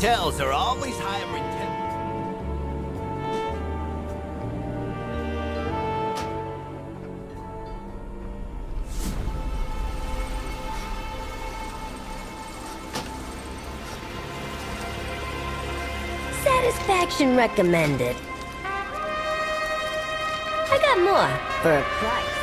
hotels are always higher in temp. Satisfaction recommended. I got more for a price.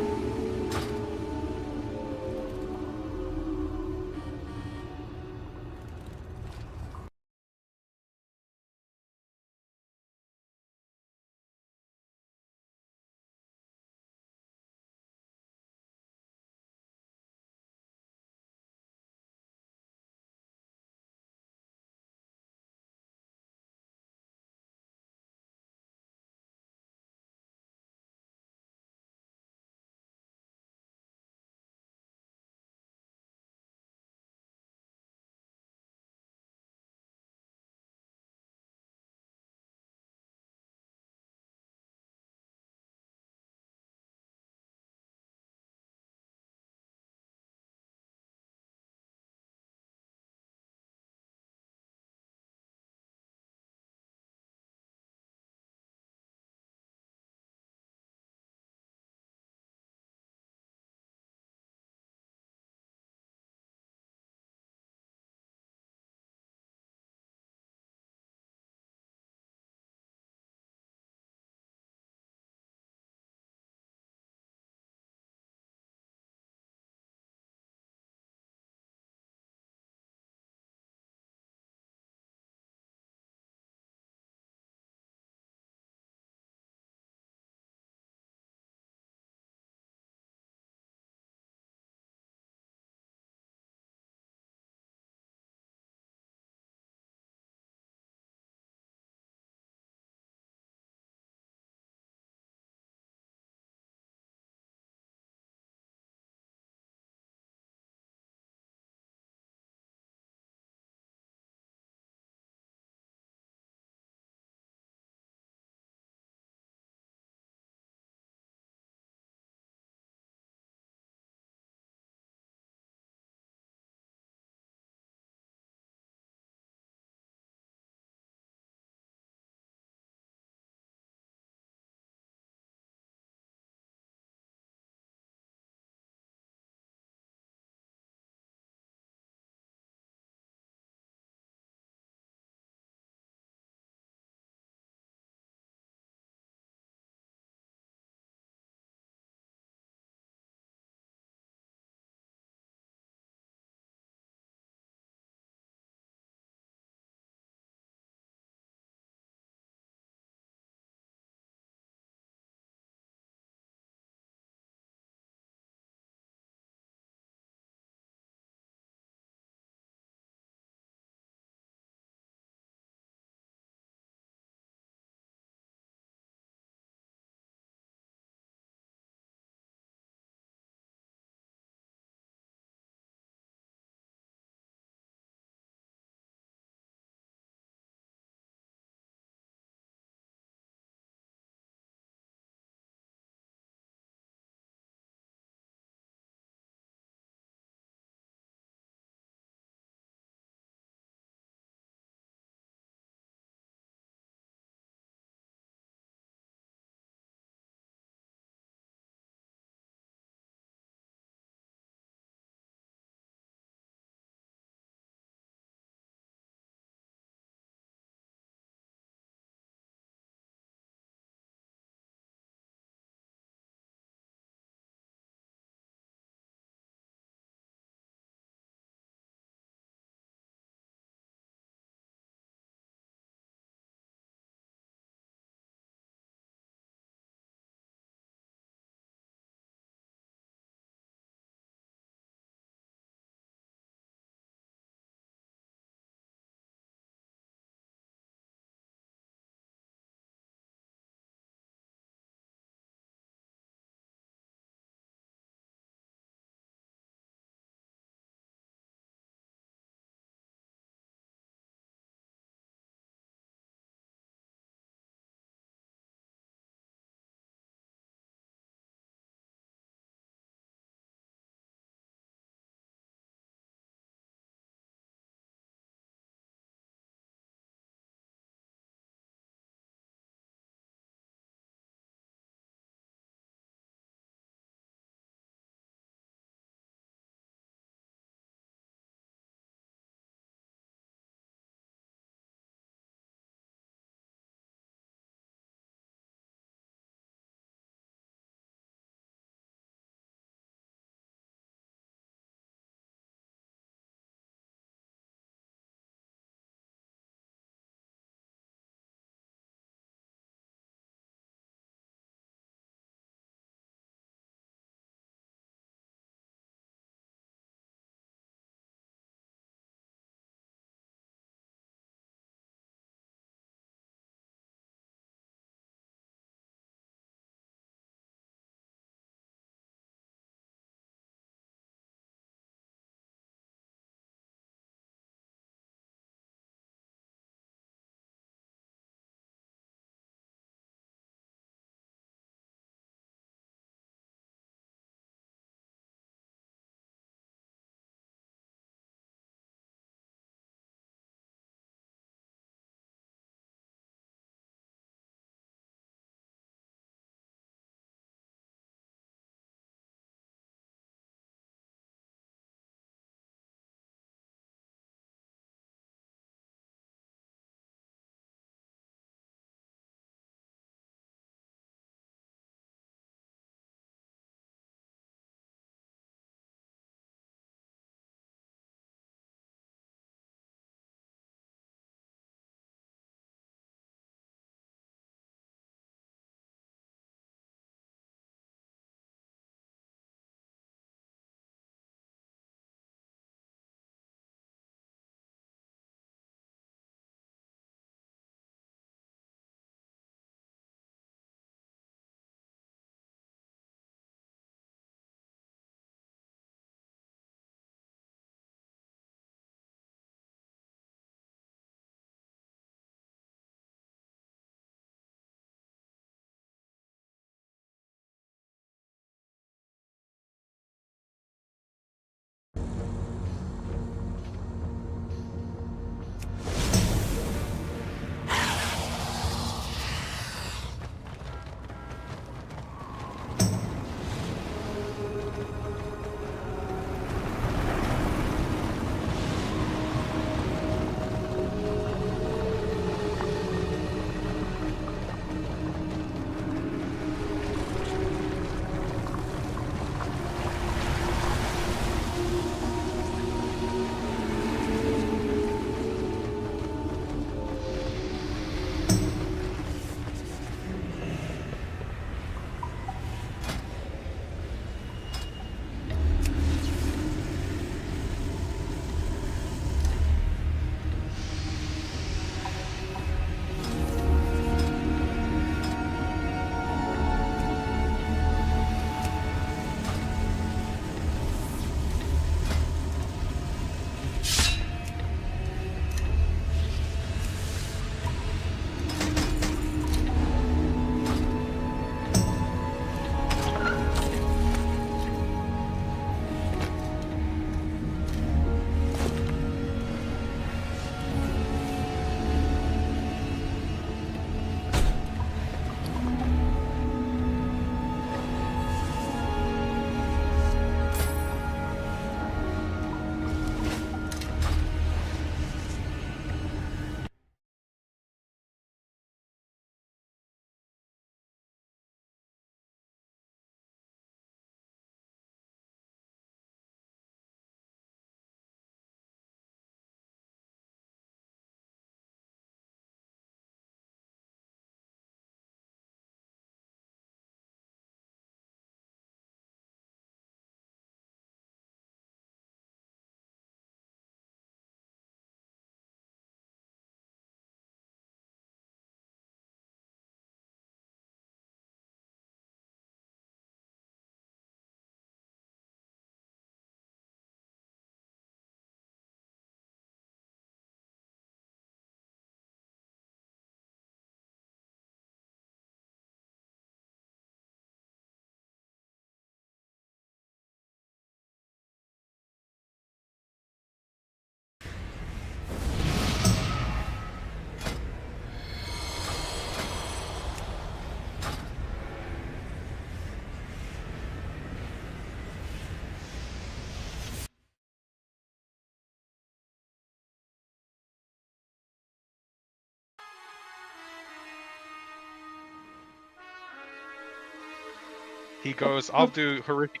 He goes, I'll do horrific...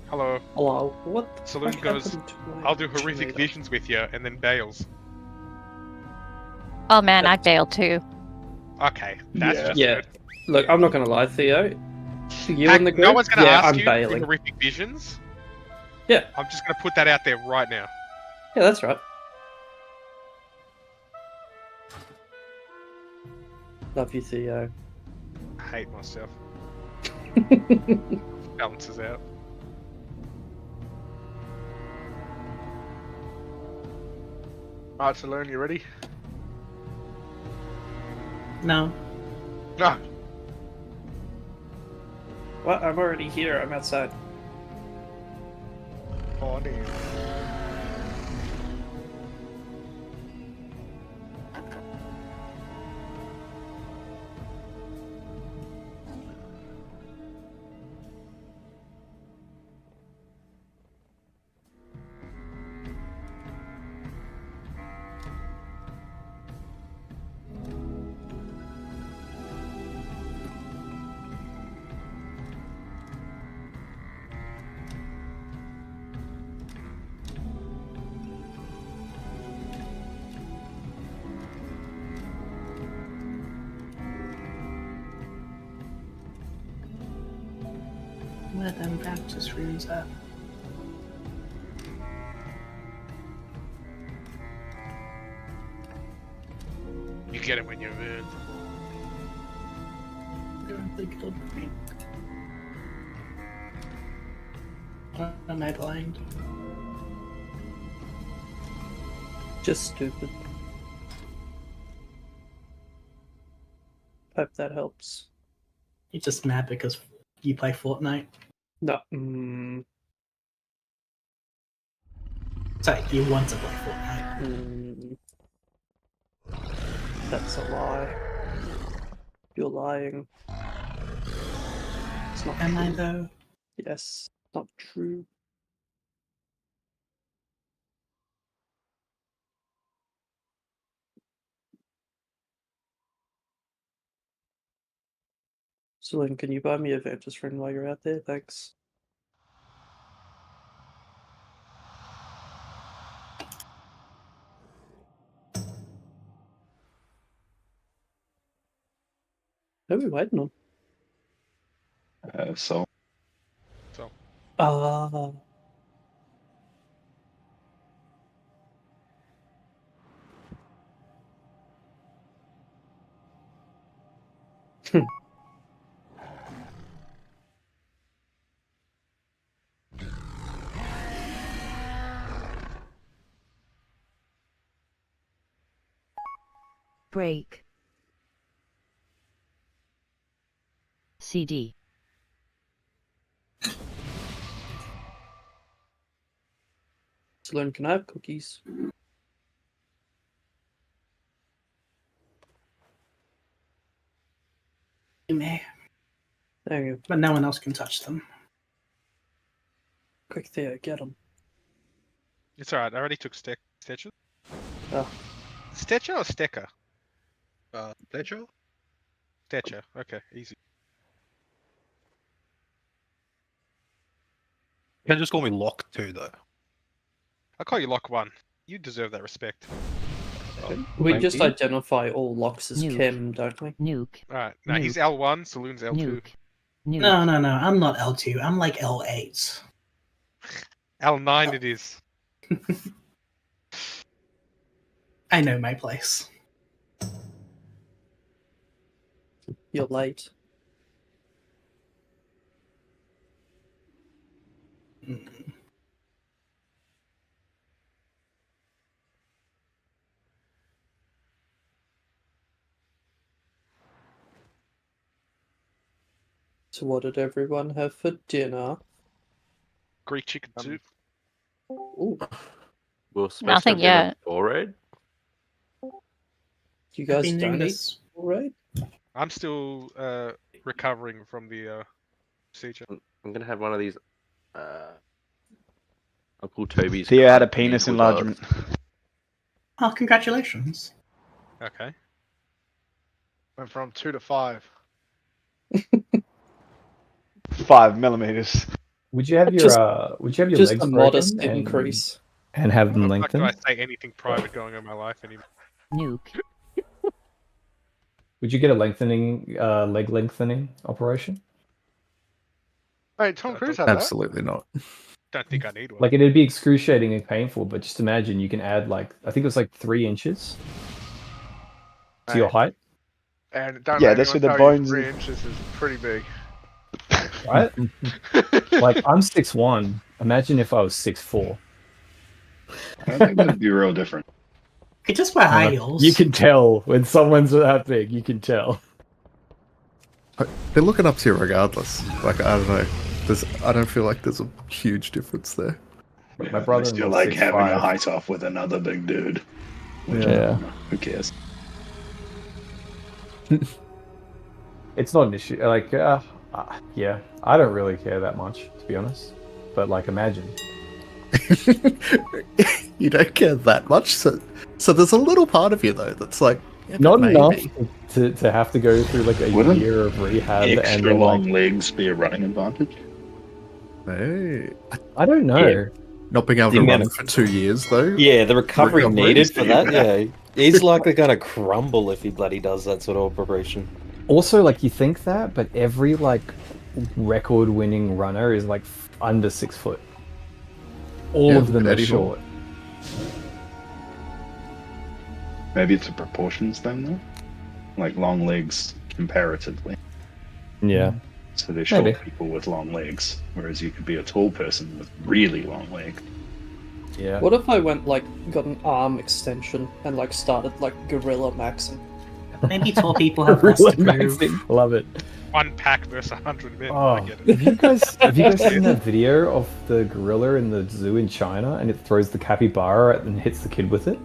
Hello. Hello, what the Saloon fuck goes, happened to my I'll do horrific generator? visions with you, and then bails. Oh man, I bailed too. Okay, that's just Yeah. good. Look, I'm not gonna lie, Theo. You Heck, in the group? no one's gonna yeah, ask I'm you to do bailing. horrific visions. Yeah. I'm just gonna put that out there right now. Yeah, that's right. Love you, Theo. I hate myself. Balances out. Alright, Saloon, you ready? No. No. What? I'm already here. I'm outside. Oh, damn. Where them Baptist runes at? You get it when you're in. They killed me. What am I blind? Just stupid. Hope that helps. You're just mad because you play Fortnite. No. Sorry, you want to play Fortnite. That's a lie. You're lying. It's not Am I true. though? Yes, not true. Celine, can you buy me a Ventus ring while you're out there? Thanks. Who are we waiting on? So Ah. Break. CD. Celine, can I have cookies? You may, There you go. but no one else can touch them. Quick, Theo, get them. It's alright, I already took Stetcher. Oh. Stetcher or Stecker? Fletcher? Stetcher, okay, easy. You can just call me Lock too, though. I'll call you Lock 1. You deserve that respect. We Thank just you. identify all locks as Nuke. Chem, don't we? Nuke. Alright, now he's L1, Saloon's L2. Nuke. Nuke. No, I'm not L2. I'm like L8. L9 it is. I know my place. You're late. So what did everyone have for dinner? Greek chicken soup. Ooh, We're supposed Nothing to have yet. dinner raid. you guys Been doing don't eat this. alright? I'm still recovering from the procedure. I'm gonna have one of these. Uncle Toby's. Theo had a cut penis medical enlargement. jars. Oh, congratulations. Okay. Went from 2 to 5. 5 millimeters. Would you have your Just- legs Just a broken modest and- increase. and have them What the fuck do I lengthened? say anything private going on in my life anymore? Nuke. Would you get a lengthening leg lengthening operation? Wait, Tom Cruise had that? Absolutely not. Don't think I need one. Like it'd be excruciating and painful, but just imagine you can add like I think it was like 3 inches to your height, And don't Yeah, let that's anyone with the tell you bones 3 and- inches is pretty big. right? Like I'm 6'1". Imagine if I was 6'4". I think that'd be real different. You just wear high heels. You can tell when someone's that big. You can tell. They're looking up to you regardless. Like, I don't know. I don't feel like there's a huge difference there. My brother It's still like having a height off with another big dude. Which, Yeah. who cares? It's not an issue. Like, yeah, I don't really care that much, to be honest. But like, imagine. You don't care that much, so there's a little part of you though that's like yeah, Not maybe. enough to have to go through like a Wouldn't year of rehab and Extra then long like legs be a running advantage? Hey, I don't know. Yeah. not being able The to amount run for 2 years though. Yeah, the recovery Recovery needed is for that. Yeah, he's likely going to crumble if he bloody does that sort of operation. Also, like you think that, but every like record-winning runner is like under 6 foot. All Yeah, of them are Eddie Hall. short. Maybe it's a proportions thing though? Like long legs comparatively. Yeah. So they're short Maybe. people with long legs, whereas you could be a tall person with really long legs. Yeah. What if I went like got an arm extension and like started like gorilla maxing? Maybe tall people have less to prove. Love it. 1 pack versus 100 men. Oh, I get it. have you guys seen that video of the gorilla in the zoo in China and it throws the capybara and hits the kid with it?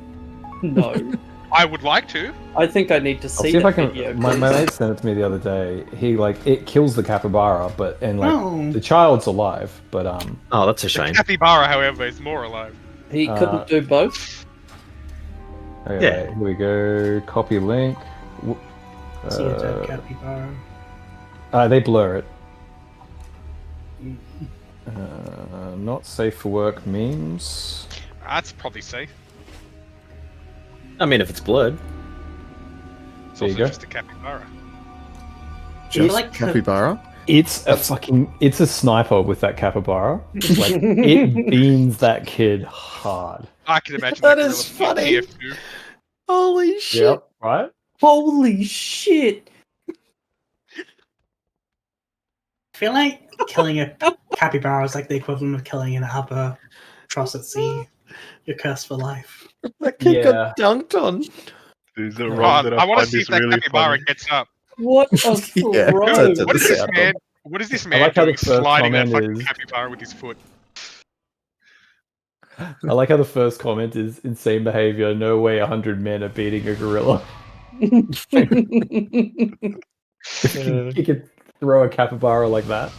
No. I would like to. I think I need to I'll see see if that I can. video. My 'cause- mate sent it to me the other day. He like it kills the capybara, and like Oh. the child's alive, but Oh, that's a The shame. capybara, however, is more alive. He couldn't do both. Okay, Yeah. here we go. Copy link. See a dead capybara. They blur it. Not safe for work memes. That's probably safe. I mean, if it's blood. It's There you also go. just a capybara. Just like the- capybara. It's a sniper with that capybara. Like it beams that kid hard. I can imagine That that is gorilla funny. TF2. Holy shit! Yep. Right. Holy shit! I feel like killing a capybara is like the equivalent of killing an albatross. You're cursed for life. That kid Yeah. got dunked on. These are Oh, wrong that I want to find see this if that really capybara funny. gets up. What a Yeah, throw! that's What is the this sound man? What is this man like how the doing, first sliding that comment fucking is- capybara with his foot? I like how the first comment is insane behavior. No way 100 men are beating a gorilla. He could throw a capybara like that.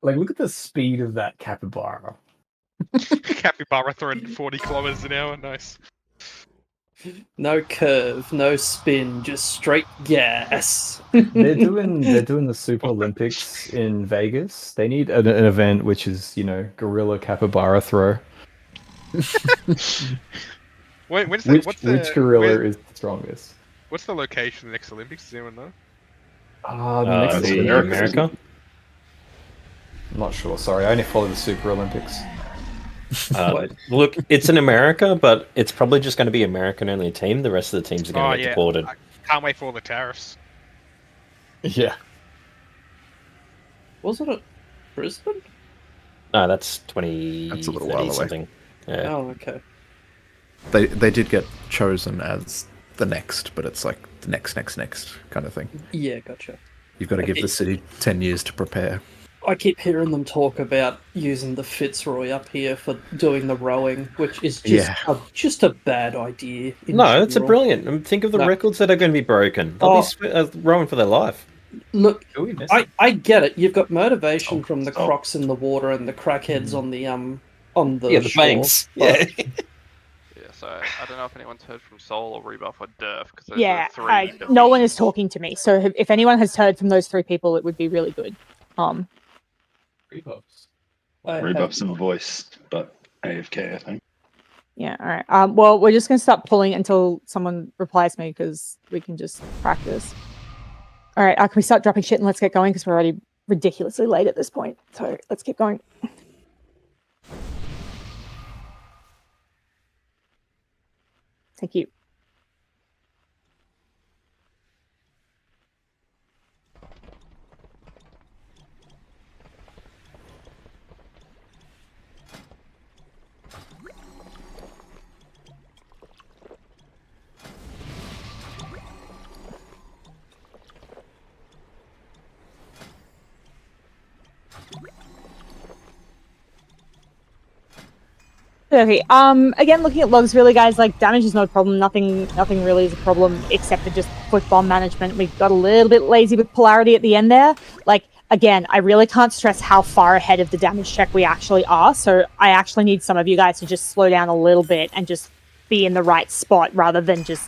Like, look at the speed of that capybara. Capybara throwing 40 kilometers an hour. Nice. No curve, no spin, just straight gas. They're doing the Super Olympics in Vegas. They need an event which is, gorilla capybara throw. Wait, what's the, Which gorilla is the strongest? What's the location of the next Olympics? Does anyone know? The next it's Olympics. America. I'm not sure. Sorry, I only follow the Super Olympics. Look, it's in America, but it's probably just going to be American only team. The rest of the teams are going to get deported. I can't wait for all the tariffs. Yeah. Wasn't it Brisbane? No, that's 20. That's a little while away. Something. Yeah. Oh, okay. They did get chosen as the next, but it's like the next kind of thing. Yeah, gotcha. You've got to give the city 10 years to prepare. I keep hearing them talk about using the Fitzroy up here for doing the rowing, which is just a bad idea. in No, it's a general. brilliant. Think of the records that are going to be broken. They'll be rowing for their life. Look, Who we missing? I get it. You've got motivation from the crocs in the water and the crackheads on the Yeah, the shore, banks. but Yeah. So I don't know if anyone's heard from Soul or Rebuff or Durf because those Yeah, are the three. no one is talking to me. So if anyone has heard from those 3 people, it would be really good. Rebuffs. Rebuff's in voice, but AFK, I think. Yeah, all right. Well, we're just going to start pulling until someone replies me because we can just practice. All right, can we start dropping shit and let's get going because we're already ridiculously late at this point. So let's keep going. Thank you. Okay. Again, looking at logs, really, guys. Like, damage is not a problem. Nothing really is a problem except for just foot bomb management. We got a little bit lazy with polarity at the end there. Like, again, I really can't stress how far ahead of the damage check we actually are. So I actually need some of you guys to just slow down a little bit and just be in the right spot rather than just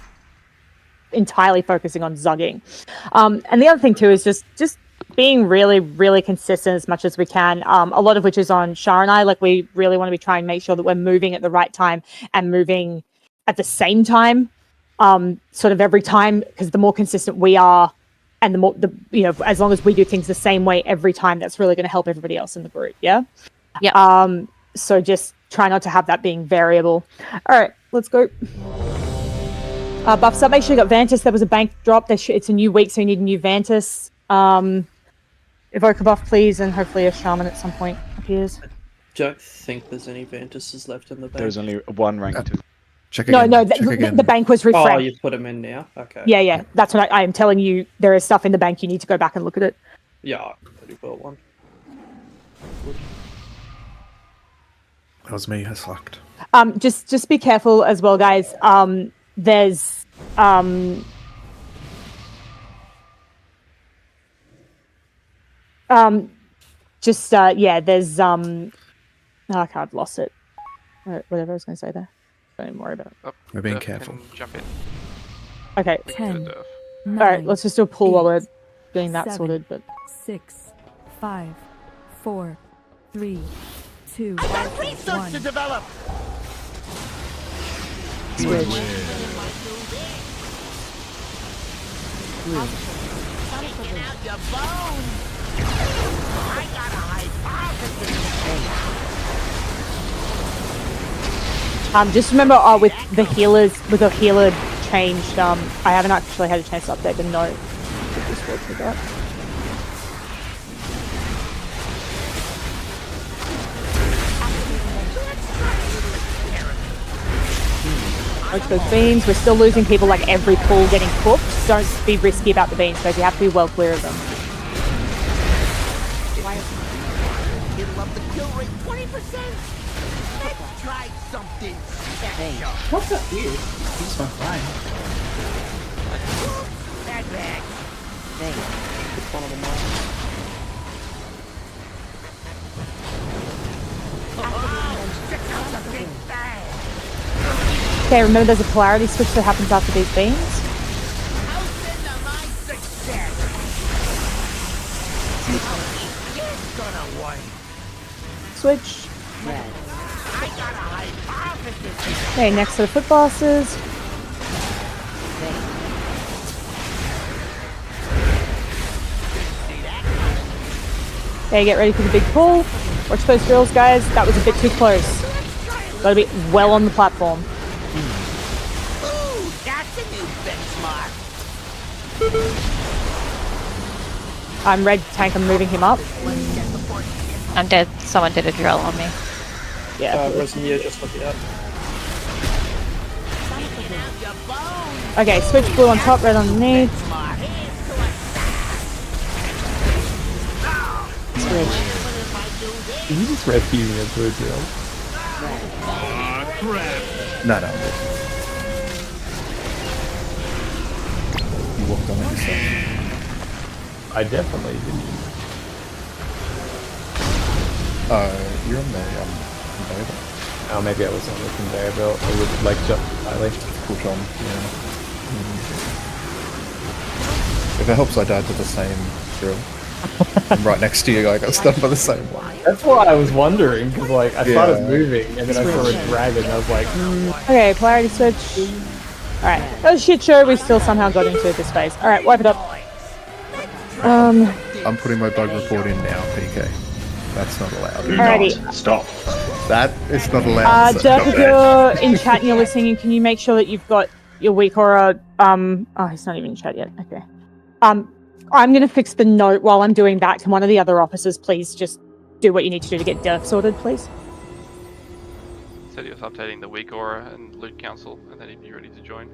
entirely focusing on zugging. And the other thing too is just being really, really consistent as much as we can, a lot of which is on Shah and I. Like, we really want to be trying to make sure that we're moving at the right time and moving at the same time, sort of every time, because the more consistent we are and the more, as long as we do things the same way every time, that's really going to help everybody else in the group, yeah? Yeah. So just try not to have that being variable. All right, let's go. Buffs up, make sure you got Vantis. There was a bank drop. It's a new week, so you need a new Vantis. Evoke a buff, please, and hopefully a shaman at some point appears. I don't think there's any Vantises left in the bank. There's only one rank 2. Check again. No, check again. the bank was refreshed. Oh, you put them in now? Okay. Yeah. That's what I am telling you. There is stuff in the bank. You need to go back and look at it. Yeah, I pretty well one. That was me. I slacked. Just be careful as well, guys. There's there's I've lost it. Whatever I was going to say there. Don't even worry about it. We're being careful. Jump in. Okay. 10, All right, let's just do a pull while we're getting that 7, sorted. But 6, 5, 4, 3, 2, I got research 1. to develop. switch. Taking out your bones. I got a hypothesis. Just remember, with the healers, with the healer changed, I haven't actually had a chance to update the note. Watch those beams. We're still losing people like every pull getting cooked. Don't be risky about the beams, guys. You have to be well clear of them. It'll up the kill rate 20%. Let's try something special. What's up here? He's my fine. That bag. It's one of them all. Check out the big bang. Okay, remember there's a polarity switch that happens after these beams. How's into my success? It's gonna work. Switch. I got a hypothesis. Okay, next to the foot bosses. Okay, get ready for the big pull. Watch those drills, guys. That was a bit too close. Gotta be well on the platform. Ooh, that's a new benchmark. I'm red tank. I'm moving him up. I'm dead. Someone did a drill on me. Yeah. Rosemere just look it up. Okay, switch blue on top, red underneath. Switch. Did you just rescue me into a drill? No. You walked on it yourself. I definitely didn't. You're on the Nova. Oh, maybe I was on the conveyor belt. It would like just slightly. Push on. Yeah. If it helps, I died to the same drill. I'm right next to you. I got stunned by the same one. That's what I was wondering, because like I started Yeah. moving and then I saw a dragon. And I was like, Okay, polarity switch. Alright, that was a shit show. We still somehow got into this phase. Alright, wipe it up. I'm putting my bug report in now, PK. That's not allowed. Alrighty. Stop. That is not allowed. sir. Dirk, if you're in chat and you're listening, can you make sure that you've got your weak aura? Oh, he's not even in chat yet. Okay. I'm gonna fix the note while I'm doing that. Can one of the other officers please just do what you need to do to get Dirk sorted, please? Said he was updating the weak aura and loot council, and then he'd be ready to join.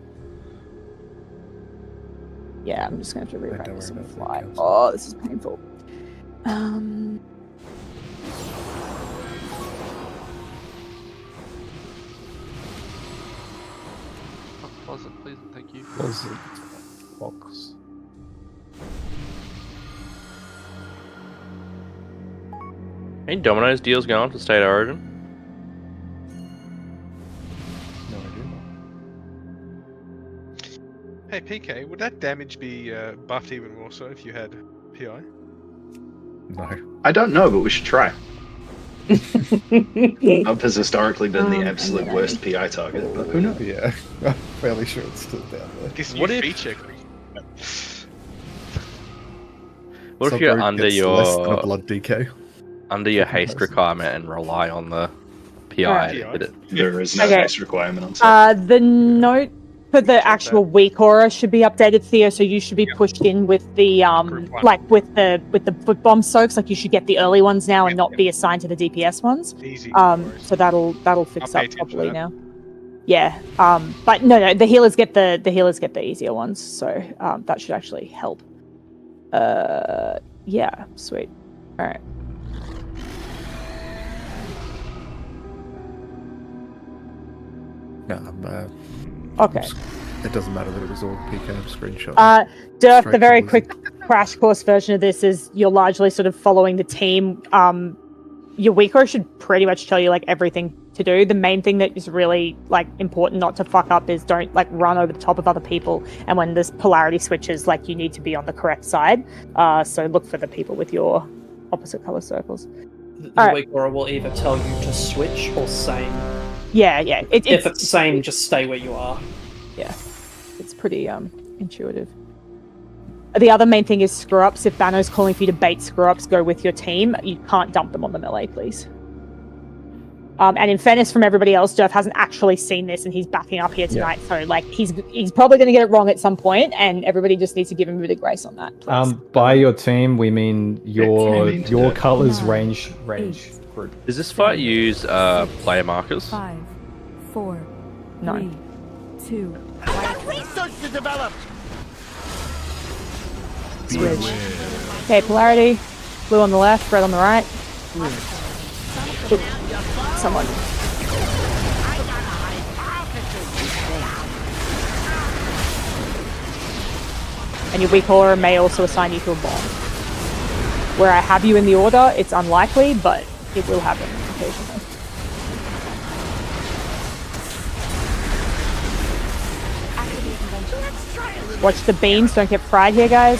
Yeah, I'm just gonna have to rewrite don't this worry on the about fly. that, Oh, this is painful. Pleasant, please, and thank you. was it? Box. Any Domino's deals going on for State of Origin? No idea. Hey PK, would that damage be buffed even more so if you had PI? No. I don't know, but we should try. Up has historically been the absolute worst PI target, but who knows? Yeah. I'm fairly sure it's still down there. This What new if- feature. What if you're Subroad under gets less than a your blood DK? haste requirement and rely on the PI Alright. to hit it? There is no Okay. haste requirement on site. The note for the actual weak aura should be updated, Theo. So you should be pushed in with the Group one. like with the foot bomb soaks. Like you should get the early ones now and not be assigned to the DPS ones. Easy. So that'll fix I'll pay up attention to properly that. now. Yeah. But no, the healers get the easier ones. So that should actually help. Yeah, sweet. All right. No, I'm, Okay. it doesn't matter that it was all PK screenshot. Dirk, Straight the very to quick crash course version of this is you're largely sort of following the team. Your weaker should pretty much tell you like everything to do. The main thing that is really like important not to fuck up is don't like run over the top of other people. And when there's polarity switches, like you need to be on the correct side. So look for the people with your opposite color circles. The Alright. weak aura will either tell you to switch or same. Yeah. If it's same, just stay where you are. Yeah, it's pretty intuitive. The other main thing is screw-ups. If Banno's calling for you to bait screw-ups, go with your team. You can't dump them on the melee, please. And in fairness from everybody else, Jeff hasn't actually seen this and he's backing up here tonight. So like he's probably going to get it wrong at some point, and everybody just needs to give him a bit of grace on that, please. by your team, we mean your mean colors range group. Does this fight use player markers? 5, 4, No. 3, 2. Research to develop. Switch. Okay, polarity. Blue on the left, red on the right. Oop. Someone. And your weak aura may also assign you to a bomb. Where I have you in the order, it's unlikely, but it will happen occasionally. Watch the beams, don't get fried here, guys.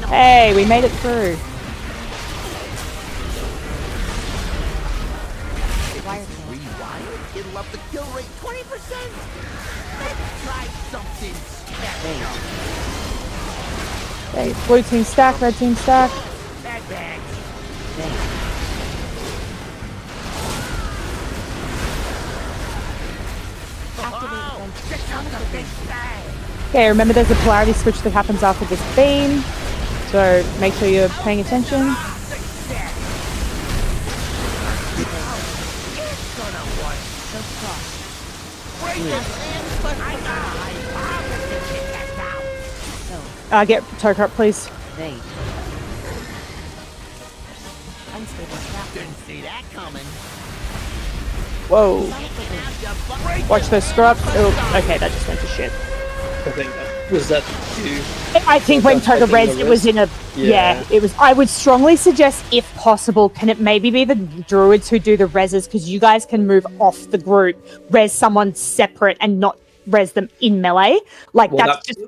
Hey, we made it through. Rewired? It'll up the kill rate 20%. Let's try something special. Okay, blue team stack, red team stack. Bad bags. Check out the big bang. Okay, remember there's a polarity switch that happens after this beam, so make sure you're paying attention. Get Toker up, please. Didn't see that coming. Whoa. Watch those scrubs. Oh, okay, that just went to shit. I think that Was that you? I think when That's Toga taking res, the it was res? in a it was. I would strongly suggest, if possible, can it maybe be the druids who do the reses, because you guys can move off the group, res someone separate, and not res them in melee. Like Well, that's just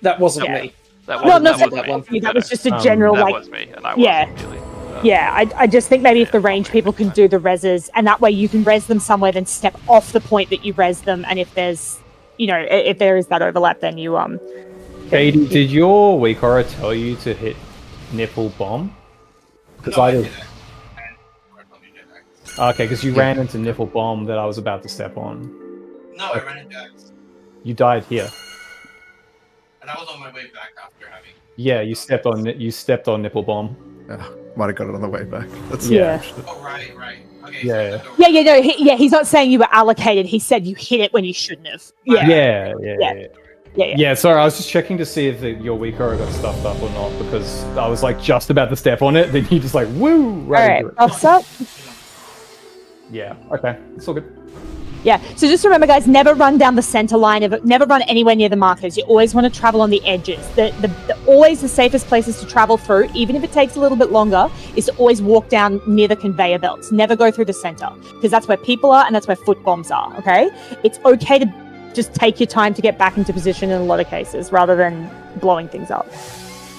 that wasn't me. That no, wasn't not that that, was me. that was just a general that like. was me, and I yeah. wasn't really. Yeah, I just think maybe if the range people can do the reses, and that way you can res them somewhere, then step off the point that you res them, and if there's, if there is that overlap, then you Katie, did your weak aura tell you to hit nipple bomb? Because I did. Okay, because you ran into nipple bomb that I was about to step on. No, I ran into X. You died here. And I was on my way back after having. Yeah, you stepped on nipple bomb. Might have got it on the way back. That's Yeah. Oh, right. Okay. Yeah. No, he's not saying you were allocated. He said you hit it when you shouldn't have. Yeah, sorry, I was just checking to see if your weak aura got stuffed up or not, because I was like just about to step on it, then you just like woo right into it. Buffs up. Yeah, okay, it's all good. Yeah, so just remember, guys, never run down the center line of it. Never run anywhere near the markers. You always want to travel on the edges. Always the safest places to travel through, even if it takes a little bit longer, is to always walk down near the conveyor belts. Never go through the center, because that's where people are and that's where foot bombs are, okay? It's okay to just take your time to get back into position in a lot of cases, rather than blowing things up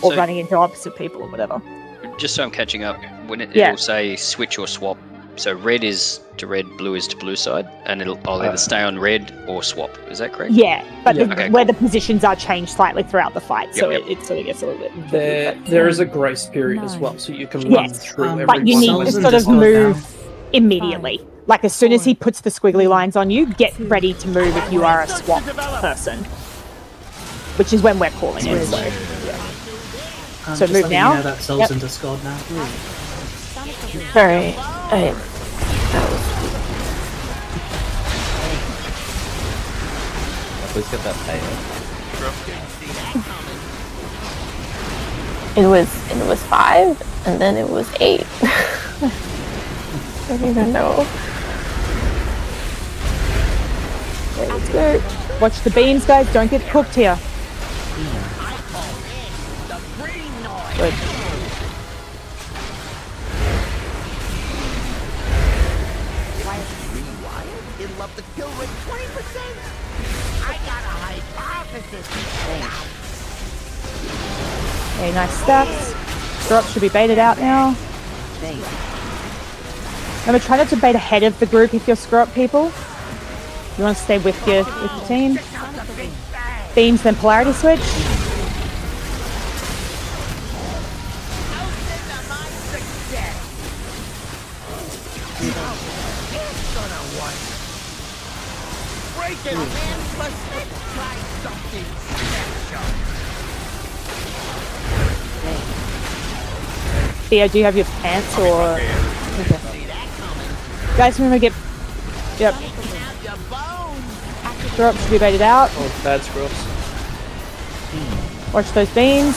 or running into opposite people or whatever. Just so I'm catching up, when it Yeah. will say switch or swap, so red is to red, blue is to blue side, and I'll either stay on red or swap. Is that correct? Yeah, but Okay, where the positions are changed slightly throughout the fight, so Yep. it sort of gets a little bit. There is a grace period as well, so you can run Yes, through every but you need one to of sort them. of move immediately. Like as soon as he puts the squiggly lines on you, get ready to move if you are a swap person, which is when we're calling it. So, so just move letting now. You know that Soul's Yep. in Discord now. Sorry. Please get that payout. It was 5, and then it was 8. I don't even know. Let's go. Watch the beams, guys. Don't get cooked here. Good. It'll up the kill rate 20%. I got a hypothesis. Okay, nice stacks. Drop should be baited out now. Remember, try not to bait ahead of the group if you're screw up people. You want to stay with your team. Beams, then polarity switch. Break it, man. Let's try something special. Theo, do you have your pants or? Okay. Guys, remember get. Yep. Drop should be baited out. Oh, bad scrubs. Watch those beams.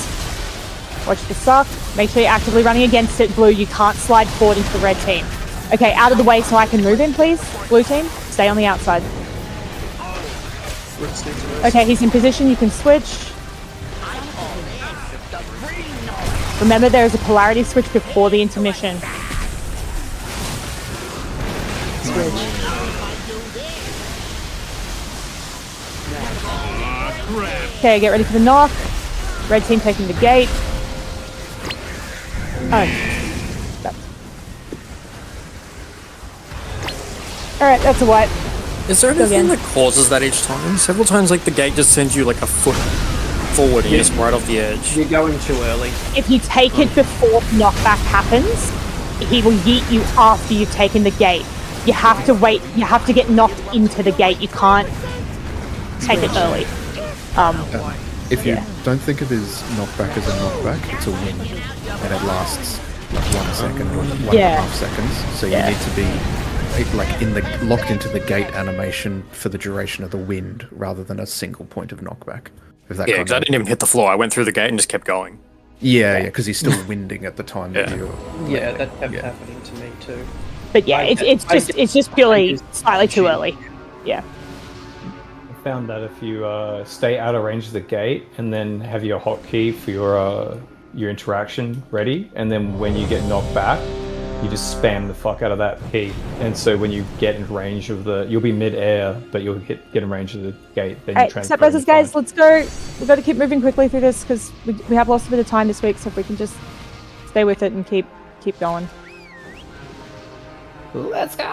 Watch the suck. Make sure you're actively running against it. Blue, you can't slide forward into the red team. Okay, out of the way so I can move in, please. Blue team, stay on the outside. Okay, he's in position. You can switch. Remember, there is a polarity switch before the intermission. Switch. Okay, get ready for the knock. Red team taking the gate. Oh. Alright, that's a white. Is there Go anything again. that causes that each time? Several times, like, the gate just sends you, like, a foot forward and you're just right off the edge. You're going too early. If you take it before knockback happens, he will yeet you after you've taken the gate. You have to wait. You have to get knocked into the gate. You can't take it early. If you don't think of his knockback as a knockback, it's a win, and it lasts like 1 second or 1.5 seconds. So you need to be like locked into the gate animation for the duration of the wind, rather than a single point of knockback. If that Yeah, kind because I of- didn't even hit the floor. I went through the gate and just kept going. Yeah, because he's still winding at the time that Yeah. you're. Yeah, that kept happening to me too. But yeah, it's just purely slightly too early. Yeah. found that if you stay out of range of the gate and then have your hotkey for your interaction ready, and then when you get knocked back, you just spam the fuck out of that key. And so when you get in range of you'll be mid-air, but you'll get in range of the gate. Then you transfer. Step buzzers, guys, let's go. We've got to keep moving quickly through this because we have lost a bit of time this week. So if we can just stay with it and keep going. Let's go.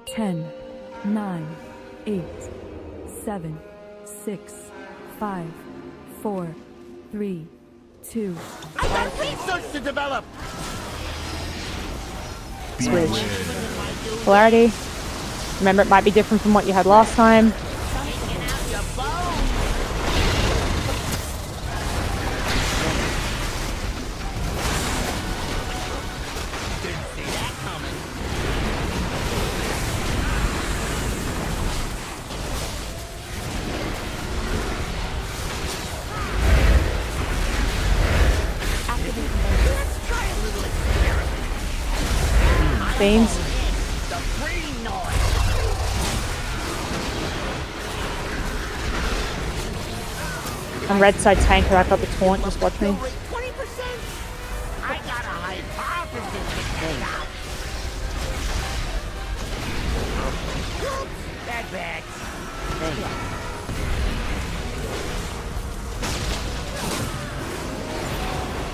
10, 9, 8, 7, 6, 5, 4, 3, 2. I got research to develop. Switch. Polarity. Remember, it might be different from what you had last time. Beams. I'm red side tanker, I've got the taunt, just watch me. 20%? I got a hypothesis to check out. Bad bags.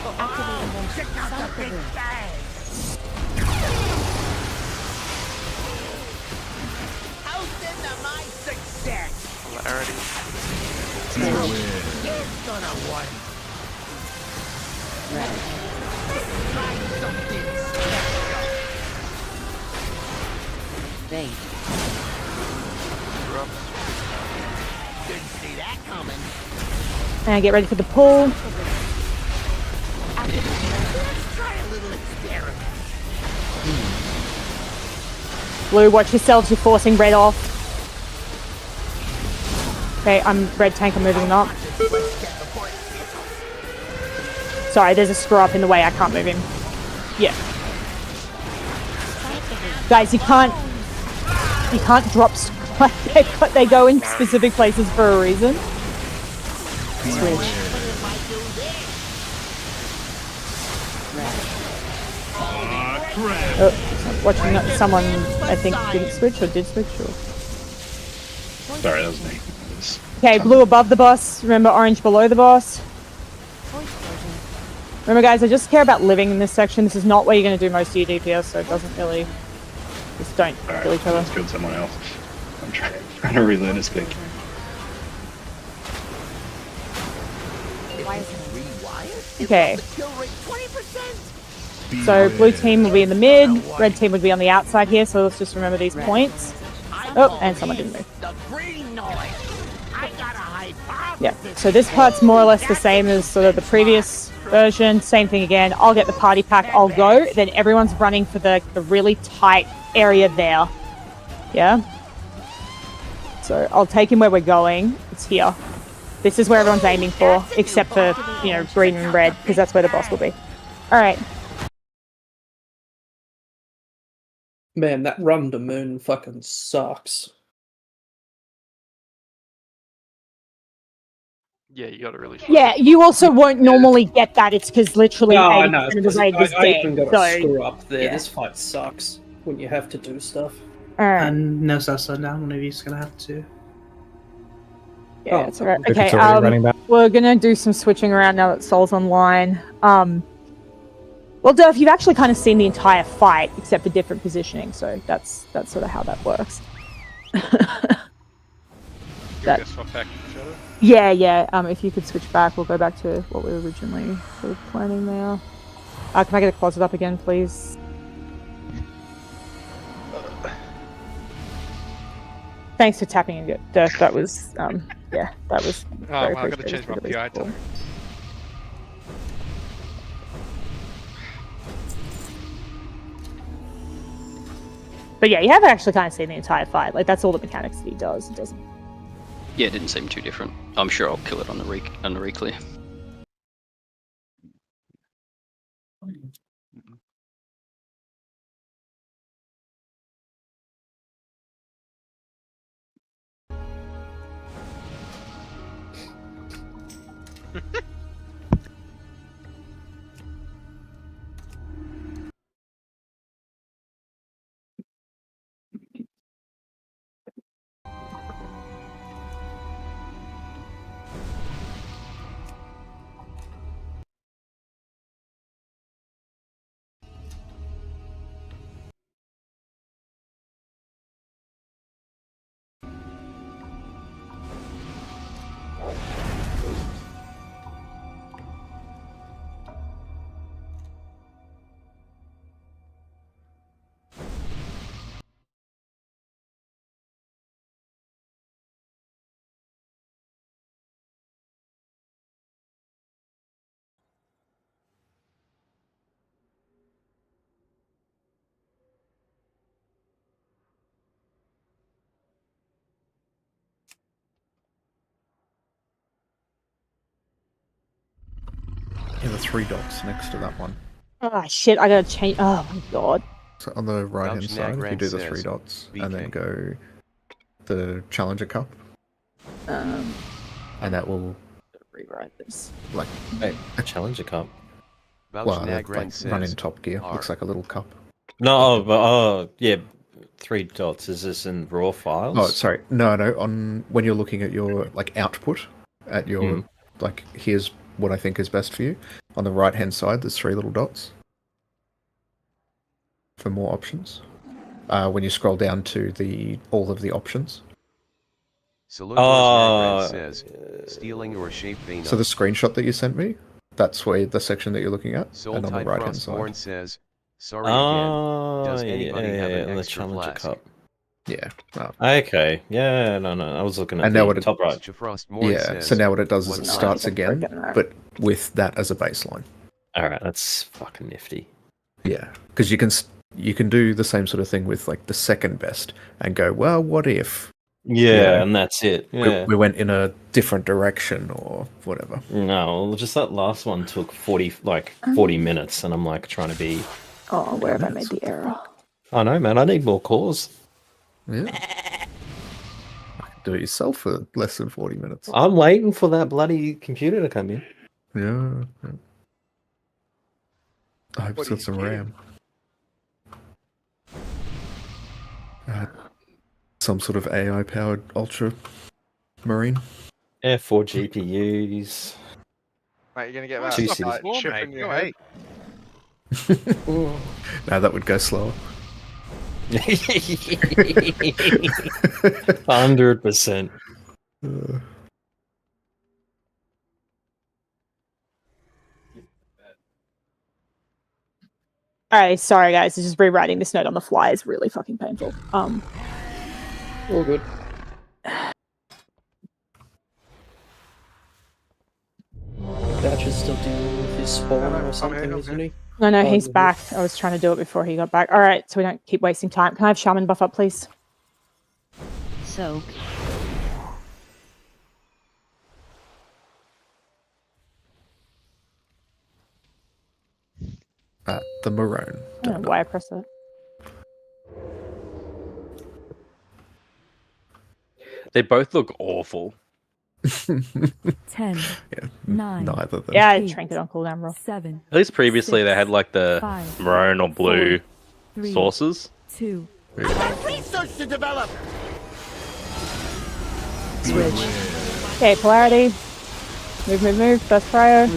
Oh, check out the big bag. My success. Polarity. It's gonna work. Let's try something special. Thanks. Didn't see that coming. And get ready for the pull. Let's try a little experiment. Blue, watch yourselves, you're forcing red off. Okay, I'm red tank, I'm moving him up. Sorry, there's a screw up in the way, I can't move him. Yeah. Guys, you can't drop they go in specific places for a reason. Switch. Oh, watching someone, I think, didn't switch or did switch, or... Sorry, that was me. Okay, blue above the boss. Remember, orange below the boss. Remember, guys, I just care about living in this section. This is not where you're going to do most of your DPS, so it doesn't really... Just don't kill each other. Let's kill someone else. I'm trying to relearn to speak. Okay. So blue team will be in the mid, red team would be on the outside here, so let's just remember these points. Oh, and someone didn't move. Yeah, so this part's more or less the same as sort of the previous version. Same thing again. I'll get the party pack, I'll go. Then everyone's running for the really tight area there. Yeah? So I'll take him where we're going. It's here. This is where everyone's aiming for, except for, you know, green and red, because that's where the boss will be. Alright. Man, that run to moon fucking sucks. Yeah, you gotta really. Yeah, you also won't normally get that. It's because literally 80% of the raid was I even dead. got a So, screw up there. yeah. This fight sucks when you have to do stuff. Alright. And no sundown, one of you's gonna have to. Yeah, it's alright. Okay, it's already running back. we're gonna do some switching around now that Soul's online. Well, Durf, you've actually kind of seen the entire fight, except for different positioning, so that's sort of how that works. Yeah. If you could switch back, we'll go back to what we were originally sort of planning there. Can I get a closet up again, please? Thanks for tapping in, Durf. That was, yeah, that was. I've got to change my PI cool. time. But yeah, you have actually kind of seen the entire fight. Like, that's all the mechanics that he does. It doesn't. Yeah, it didn't seem too different. I'm sure I'll kill it on the reclear. Yeah, the 3 dots next to that one. Oh shit! I gotta change. Oh my god. So on the right hand Belgian side, if you do the says, 3 dots BK. and then go the Challenger Cup, and that will Rewrite this. like Wait, Challenger Cup. well, Belgian like run in Top Gear. Looks like a little cup. No, but yeah, 3 dots. Is this in raw files? Oh, sorry. No. On when you're looking at your like output at your like here's what I think is best for you. On the right hand side, there's 3 little dots for more options. When you scroll down to all of the options. Saludor's says, stealing or shape vein. So the screenshot that you sent me, that's where the section that you're looking at, Soul and on the Tide right hand side. Frostborn says, sorry again. Does anybody have an the extra Challenger flask? Cup. Yeah. Okay. Yeah. No. I was looking at And the now what it, top right. Yeah. So now what it does is it starts again, but with that as a baseline. All right. That's fucking nifty. Yeah, because you can do the same sort of thing with like the second best and go, well, what if? Yeah, and that's it. Yeah. We went in a different direction or whatever. No, well, just that last one took 40 minutes, and I'm like trying to be. Oh, where have I made the error? I know, man. I need more cores. Yeah. I can do it yourself for less than 40 minutes. I'm waiting for that bloody computer to come in. Yeah. I hope it's got some RAM. Some sort of AI-powered Ultra Marine. Yeah, 4 GPUs. Mate, you're gonna get that 2 like, CPUs. chip in your head. Now that would go slower. 100%. Alright, sorry guys, just rewriting this note on the fly is really fucking painful. All good. Batch is still dealing with his spawn or something, isn't he? No, he's back. I was trying to do it before he got back. Alright, so we don't keep wasting time. Can I have Shaman buff up, please? So. The Maroon. I don't know why I pressed that. They both look awful. 10, Yeah, 9, neither of them. Yeah, I tranked it on cooldown, bro. 7. At least previously they had like the 5, maroon or blue 3, sources. 2. Research to develop. Switch. Okay, polarity. Move. First prior.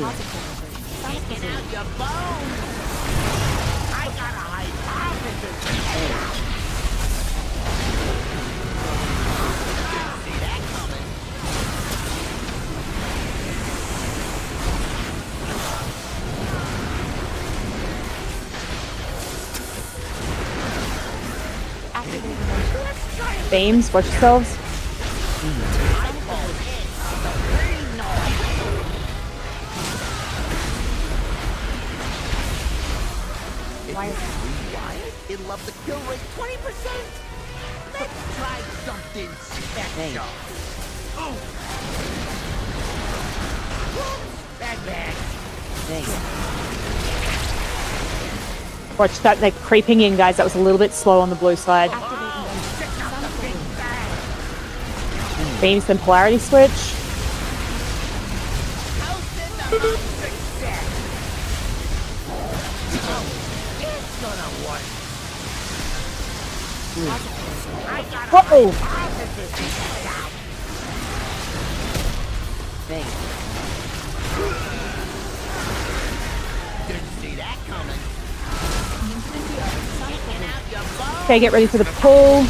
Beams, watch yourselves. It love the kill rate 20%. Let's try something special. Oh. Bag. Watch that, they're creeping in, guys. That was a little bit slow on the blue side. Beams, then polarity switch. It's gonna work. Uh-oh. Didn't see that coming. Okay, get ready for the pull.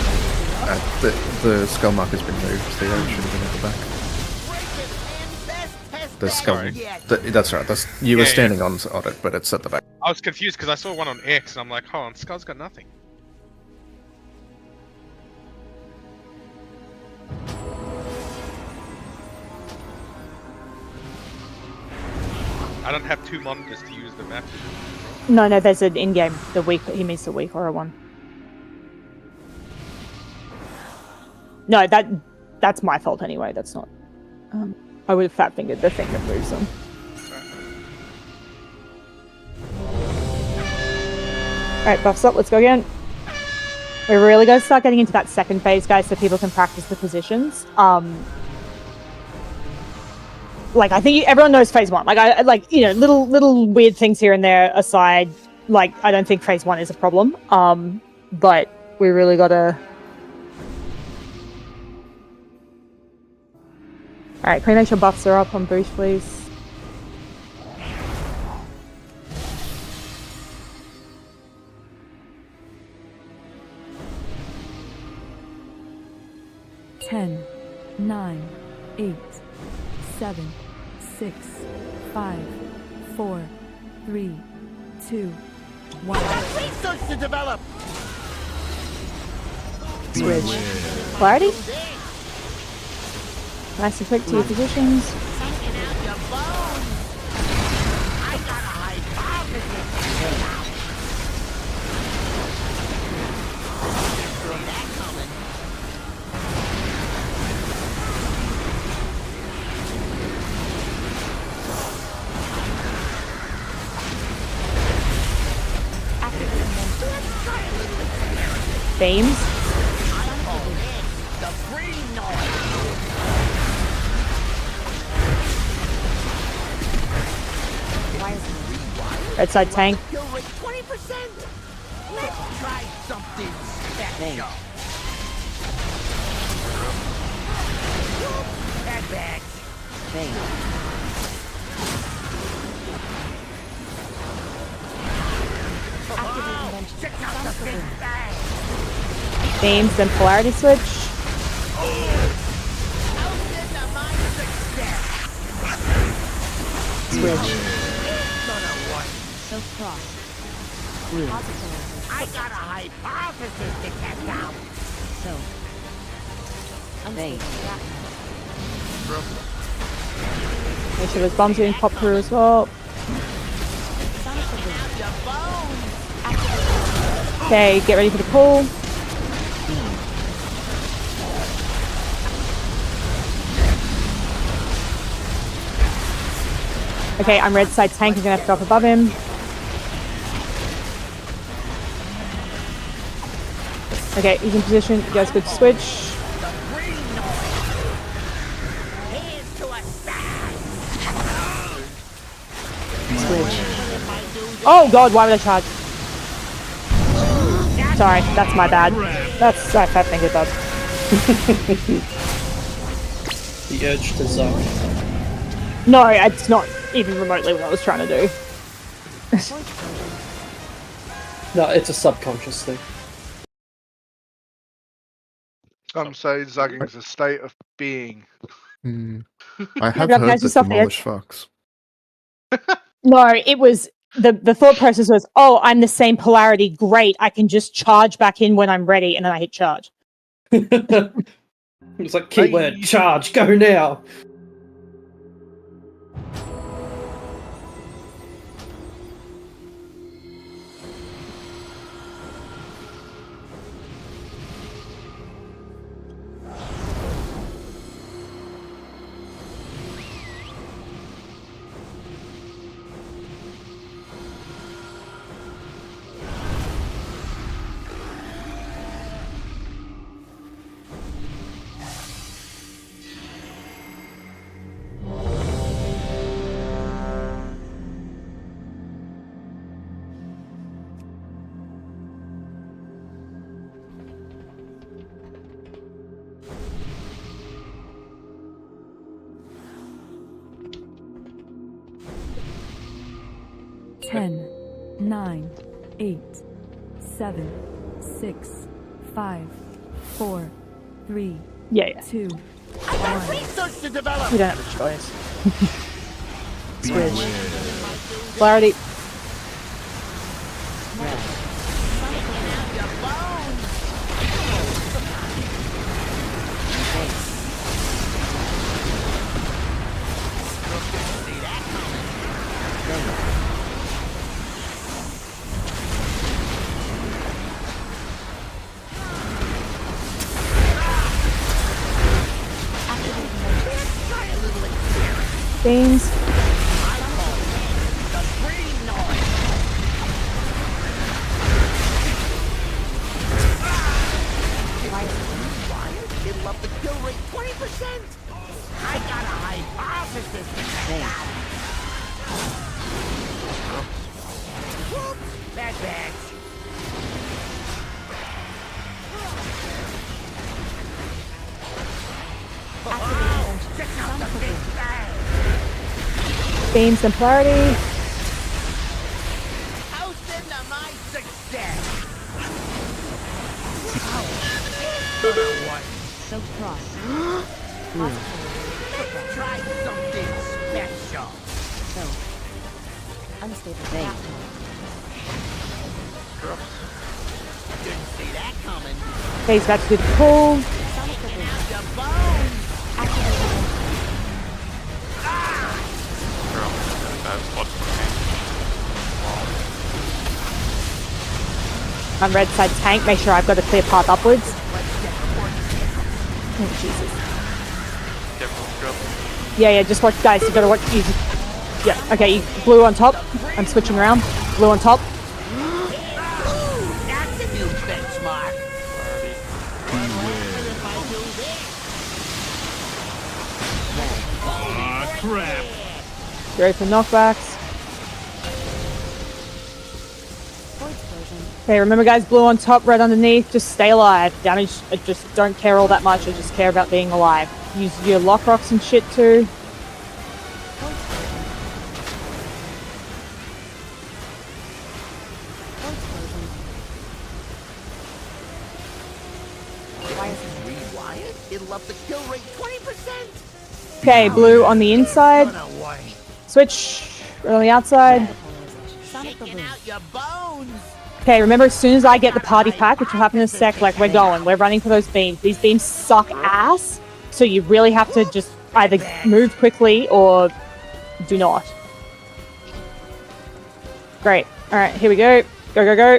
The skull mark has been moved. The arrow should have been at the back. The skull. That's right. You were standing on it, but it's at the back. I was confused because I saw one on X and I'm like, oh, and Skull's got nothing. I don't have 2 monitors to use the map. No, there's an in-game. He means the weak aura one. No, that's my fault anyway. That's not. I would have fat fingered the thing that moves them. Alright, buffs up, let's go again. We're really going to start getting into that second phase, guys, so people can practice the positions. Like, I think everyone knows phase 1. Like, little weird things here and there aside, like, I don't think phase 1 is a problem. But we really gotta... Alright, can we make sure buffs are up on boost, please? Ten, 9, 8, 7, 6, 5, 4, 3, 2, 1. Research to develop. Switch. Clarity? Nice and quick to your positions. Beams. Red side tank. Kill rate 20%. Let's try something special. Headbags. Check out the big bang. Beams, then polarity switch. Switch. So cross. I got a hypothesis to test out. So. Make sure those bombs getting popped through as well. Okay, get ready for the pull. Okay, I'm red side tank. You're gonna have to drop above him. Okay, he's in position. You guys good to switch. Oh god, why would I charge? Sorry, that's my bad. I think it does. The urge to zone. No, it's not even remotely what I was trying to do. No, it's a subconscious thing. Some say zugging's a state of being. I have heard that demolish fucks. No, it was the thought process was, oh, I'm the same polarity, great, I can just charge back in when I'm ready, and then I hit charge. It's like keyword charge, go now. 10, 9, 8, 7, 6, 5, 4, 3, Yeah. 2, Research to develop. You don't have a choice. Switch. Polarity. Beams. It'll up the kill rate 20%. I got a hypothesis to check out. Whoops, bad batch. Oh, check out the big bang. Beams and polarity. House into my success. So cross. Let's try something special. So, unstable vein. Didn't see that coming. Okay, he's about to do the pull. Taking out your bones. I'm red side tank. Make sure I've got a clear path upwards. Oh, Jesus. Yeah, just watch, guys. You gotta watch. Yeah, okay, blue on top. I'm switching around. Blue on top. That's a new benchmark. Crap. Get ready for knockbacks. Okay, remember guys, blue on top, red underneath. Just stay alive. Damage, I just don't care all that much. I just care about being alive. Use your lock rocks and shit too. Rewired. It'll up the kill rate 20%. Okay, blue on the inside. Switch, red on the outside. Taking out your bones. Okay, remember as soon as I get the party pack, which will happen in a sec, like we're going. We're running for those beams. These beams suck ass, so you really have to just either move quickly or do not. Great. Alright, here we go. Go, go, go.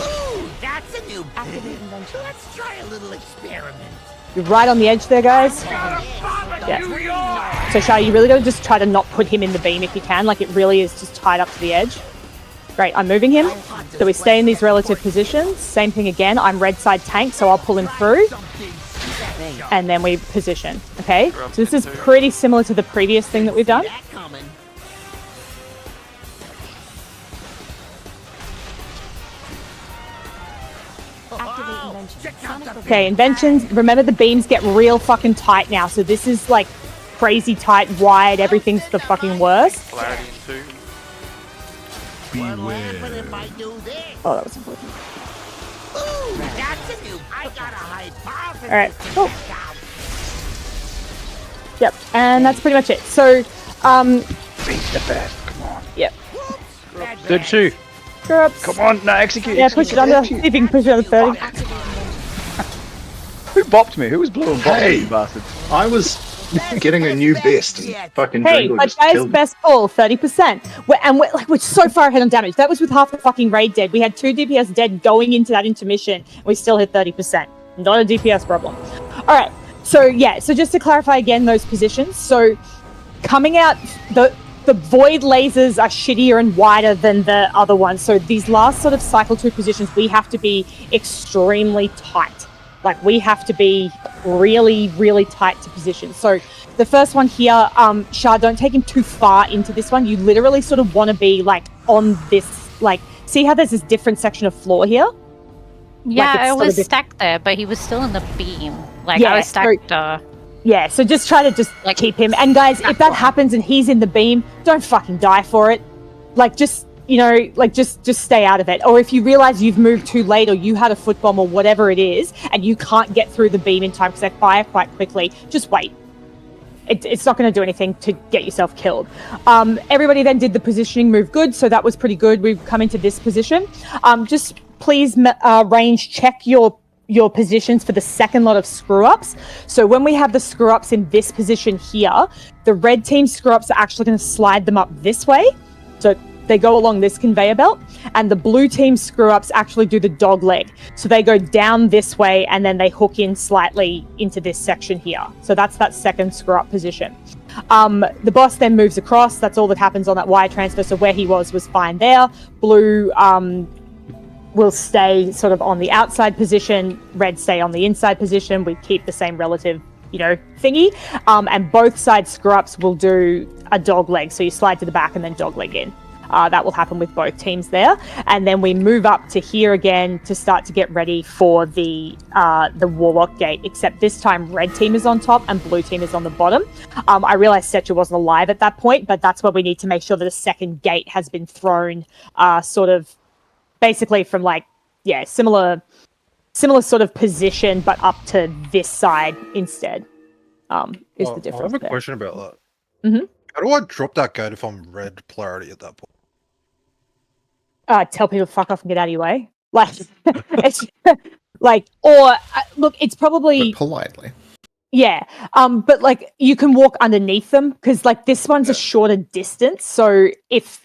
Ooh, that's a new Let's try a little experiment. You're right on the edge there, guys. Yeah. So, Shai, you really gotta just try to not put him in the beam if you can. Like, it really is just tied up to the edge. Great, I'm moving him. So we stay in these relative positions. Same thing again. I'm red side tank, so I'll pull him through. And then we position. Okay? So this is pretty similar to the previous thing that we've done. Okay, inventions. Remember the beams get real fucking tight now. So this is like crazy tight, wide. Everything's the fucking worst. Polarity in 2. Oh, that was important. Ooh, that's a new. I got a hypothesis. Alright, cool. Yep, and that's pretty much it. So, Beat the best, come on. Yep. 32. Screw-ups. Come on, no, execute. Yeah, push it under. See if you can push it under 30. Who bopped me? Who was blue and bopped you bastards? I was getting a new best. Fucking Hey, Dringo but just guys, killed me. best pull, 30%. We're so far ahead on damage. That was with half the fucking raid dead. We had 2 DPS dead going into that intermission. And we still hit 30%. Not a DPS problem. All right. So, yeah. So just to clarify again, those positions. So coming out, the void lasers are shittier and wider than the other ones. So these last sort of cycle 2 positions, we have to be extremely tight. Like, we have to be really, really tight to position. So the first one here, Shah, don't take him too far into this one. You literally sort of want to be, like, on this, like, see how there's this different section of floor here? Yeah, Like, it's I sort of was diff- stacked there, but he was still in the beam. Like, Yeah, I was stacked, Yeah, so just try to just keep him. And guys, if that happens and he's in the beam, don't fucking die for it. Like, just, you know, like, just stay out of it. Or if you realize you've moved too late or you had a foot bomb or whatever it is, and you can't get through the beam in time because they fire quite quickly, just wait. It's not going to do anything to get yourself killed. Everybody then did the positioning move good, so that was pretty good. We've come into this position. Just please range check your positions for the second lot of screw-ups. So when we have the screw-ups in this position here, the red team screw-ups are actually going to slide them up this way. So they go along this conveyor belt, and the blue team screw-ups actually do the dog leg. So they go down this way, and then they hook in slightly into this section here. So that's that second screw-up position. The boss then moves across. That's all that happens on that wire transfer. So where he was fine there. Blue will stay sort of on the outside position. Red stay on the inside position. We keep the same relative, you know, thingy. And both side screw-ups will do a dog leg. So you slide to the back and then dog leg in. That will happen with both teams there. And then we move up to here again to start to get ready for the Warlock Gate, except this time red team is on top and blue team is on the bottom. I realized Setcha wasn't alive at that point, but that's where we need to make sure that a second gate has been thrown sort of basically from like, yeah, similar sort of position, but up to this side instead is the difference. I have a there. question about that. Mm-hmm. How do I drop that gate if I'm red polarity at that point? Tell people to fuck off and get out of your way. Like, it's like, or look, it's probably But politely. Yeah, but like you can walk underneath them because like this one's a shorter distance. So if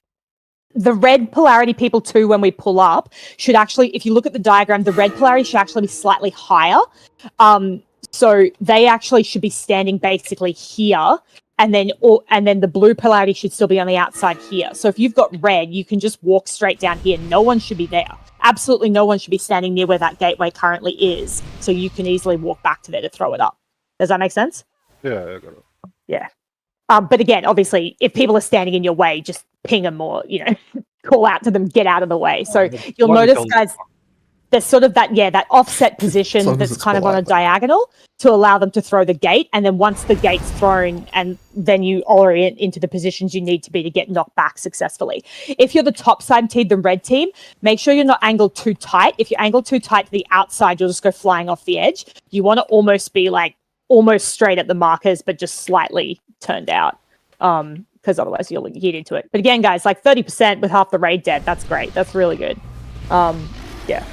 the red polarity people too, when we pull up, should actually, if you look at the diagram, the red polarity should actually be slightly higher. So they actually should be standing basically here. And then the blue polarity should still be on the outside here. So if you've got red, you can just walk straight down here. No one should be there. Absolutely no one should be standing near where that gateway currently is. So you can easily walk back to there to throw it up. Does that make sense? Yeah, I got it. Yeah. But again, obviously, if people are standing in your way, just ping them or, you know, call out to them, get out of the way. So you'll notice, guys, there's sort of that offset position that's kind of on a diagonal to allow them to throw the gate. And then once the gate's thrown, and then you orient into the positions you need to be to get knocked back successfully. If you're the top side team, the red team, make sure you're not angled too tight. If you're angled too tight to the outside, you'll just go flying off the edge. You want to almost be like almost straight at the markers, but just slightly turned out. Because otherwise you'll get into it. But again, guys, like 30% with half the raid dead, that's great. That's really good. Yeah.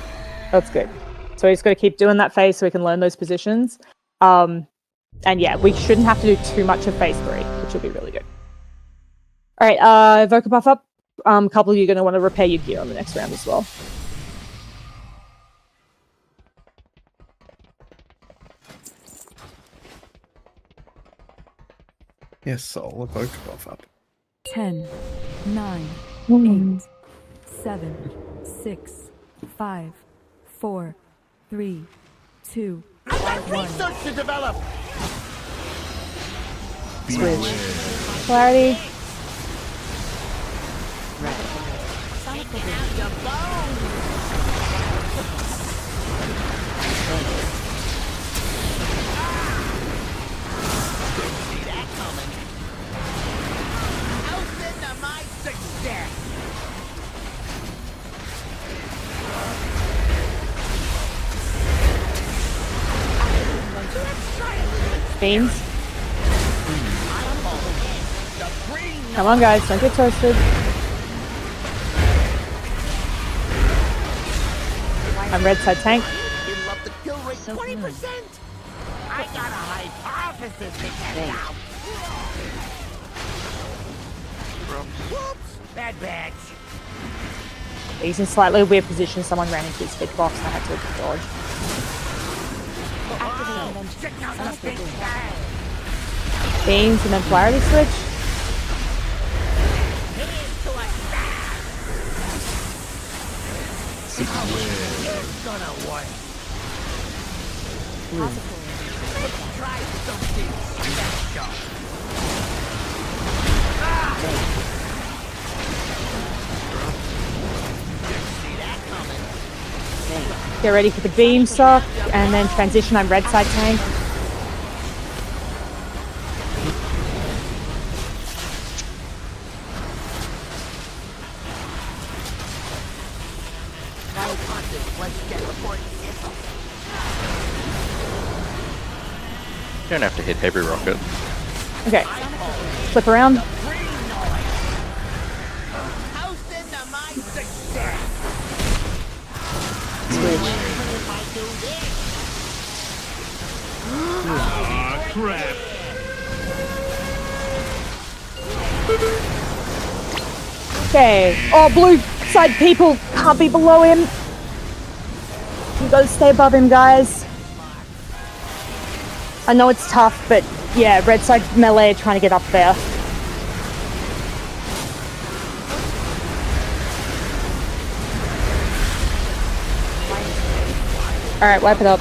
That's good. So we just got to keep doing that phase so we can learn those positions. And yeah, we shouldn't have to do too much of phase 3, which will be really good. All right, Evoker buff up. A couple of you are going to want to repair your gear on the next round as well. Yes, Soul, Evoker buff up. 10, 9, 8, 7, 6, 5, 4, 3, 2, I got 1. research to develop. Switch. Clarity. Taking out your bones. Didn't see that coming. Toast into my success. Beans. Come on, guys, don't get toasted. I'm red side tank. It'll up the kill rate 20%. I got a hypothesis to test out. Whoops, bad batch. He's in slightly weird position. Someone ran into his fit box and I had to dodge. Check out the big guy. Beans and then polarity switch. It's gonna work. Let's try something special. Didn't see that coming. Get ready for the beam stock and then transition. I'm red side tank. don't have to hit heavy rocket. Okay. Flip around. Crap. Okay. Oh, blue side people can't be below him. You gotta stay above him, guys. I know it's tough, but yeah, red side melee are trying to get up there. Alright, wipe it up.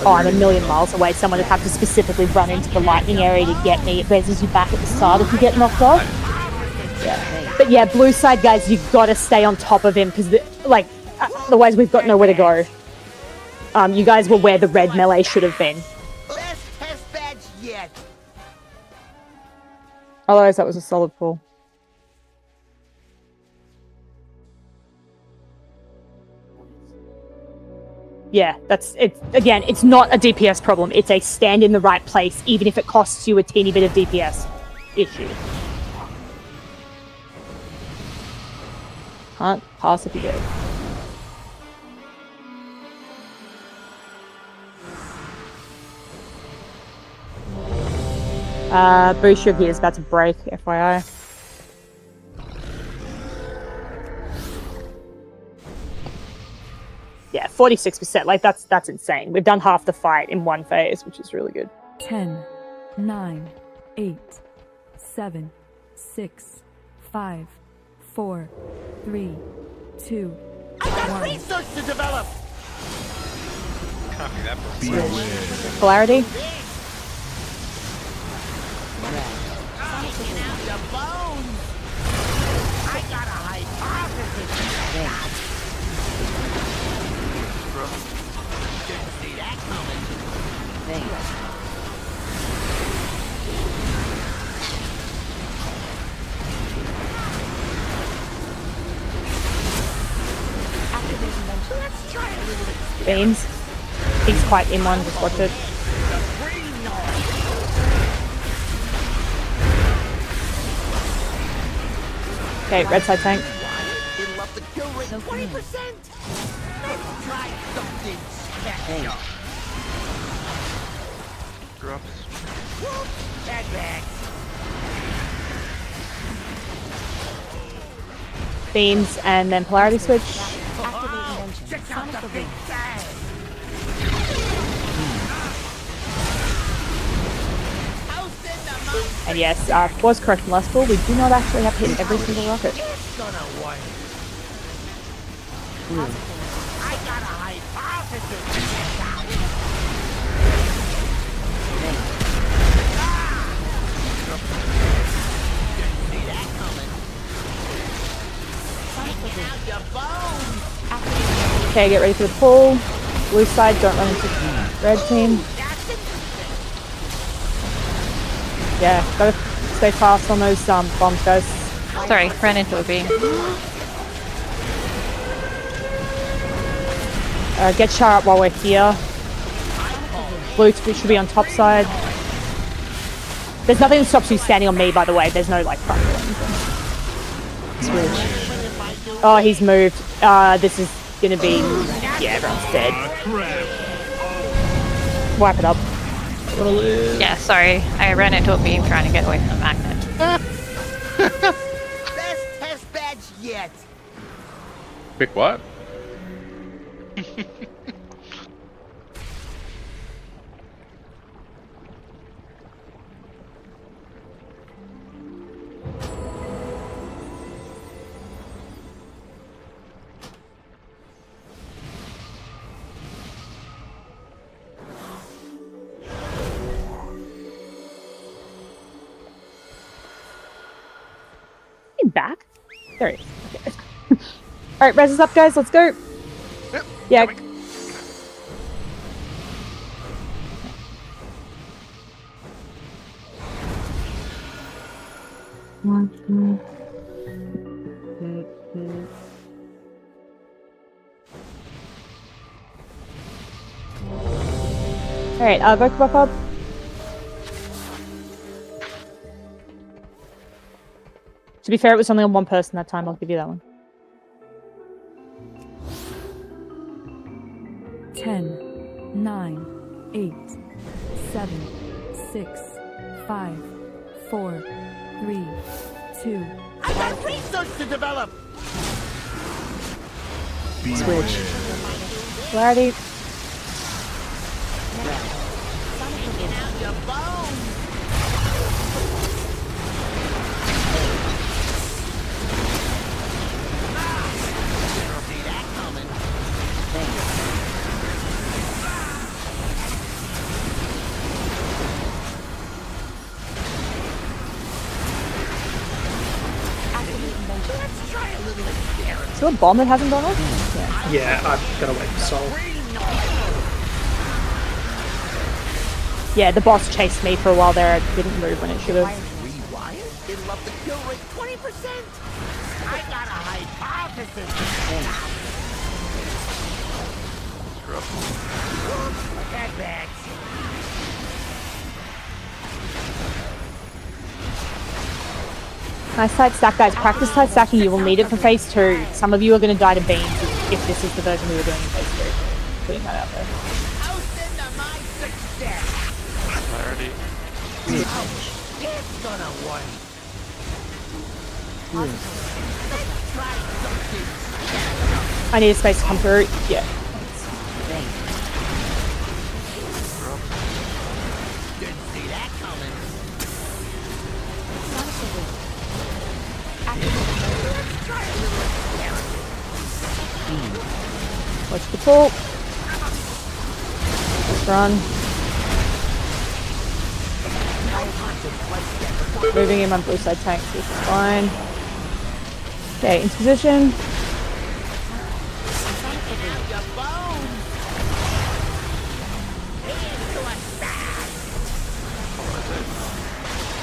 Oh, I'm a million miles away. Someone would have to specifically run into the lightning area to get me. It raises you back at the start if you get knocked off. Yeah. But yeah, blue side guys, you gotta stay on top of him because, like, otherwise we've got nowhere to go. You guys were where the red melee should have been. Best test badge yet. Otherwise, that was a solid pull. Yeah, that's it. Again, it's not a DPS problem. It's a stand in the right place, even if it costs you a teeny bit of DPS issue. Can't pass if you do. Boost your gear is about to break, FYI. Yeah, 46%. Like, that's insane. We've done half the fight in one phase, which is really good. 10, 9, 8, 7, 6, 5, 4, 3, 2, 1. Research to develop. Can't be that much. Polarity. I got a hypothesis. Didn't see that coming. Let's try a little. Beams. He's quite in one, just watch it. Okay, red side tank. It'll up the kill rate 20%. Let's try something special. Drops. Head back. Beams and then polarity switch. Check out the big bang. And yes, was correct from last pull. We do not actually have to hit every single rocket. It's gonna work. I got a hypothesis. Didn't see that coming. Taking out your bones. Okay, get ready for the pull. Blue side, don't run into red team. Yeah, gotta stay fast on those bombs, guys. Sorry, ran into a beam. Get Char up while we're here. Blue should be on top side. There's nothing that stops you standing on me, by the way. There's no, like, front or anything. Switch. Oh, he's moved. This is gonna be... Yeah, everyone's dead. Wipe it up. Yeah, sorry. I ran into a beam trying to get away from the magnet. Best test badge yet. Quick what? Back? There he is. Okay. Alright, res is up, guys. Let's go. Yep, yeah. Alright, Vocal Pop up. To be fair, it was only on one person that time. I'll give you that one. 10, 9, 8, 7, 6, 5, 4, 3, 2. I got research to develop. Switch. Polarity. Is there a bomb that hasn't gone off? Yeah, I've got to wait for Soul. Yeah, the boss chased me for a while there. I didn't move when it should have. Rewired? It'll up the kill rate 20%. I got a hypothesis. Attack bags. Nice tight stack, guys. Practice tight stacking. You will need it for phase 2. Some of you are going to die to beams if this is the version we were doing in phase 3. Putting that out there. Clarity. It's gonna work. I need a space to come through. Yeah. Didn't see that coming. Watch the pull. Let's run. Moving in my blue side tanks, this is fine. Okay, into position.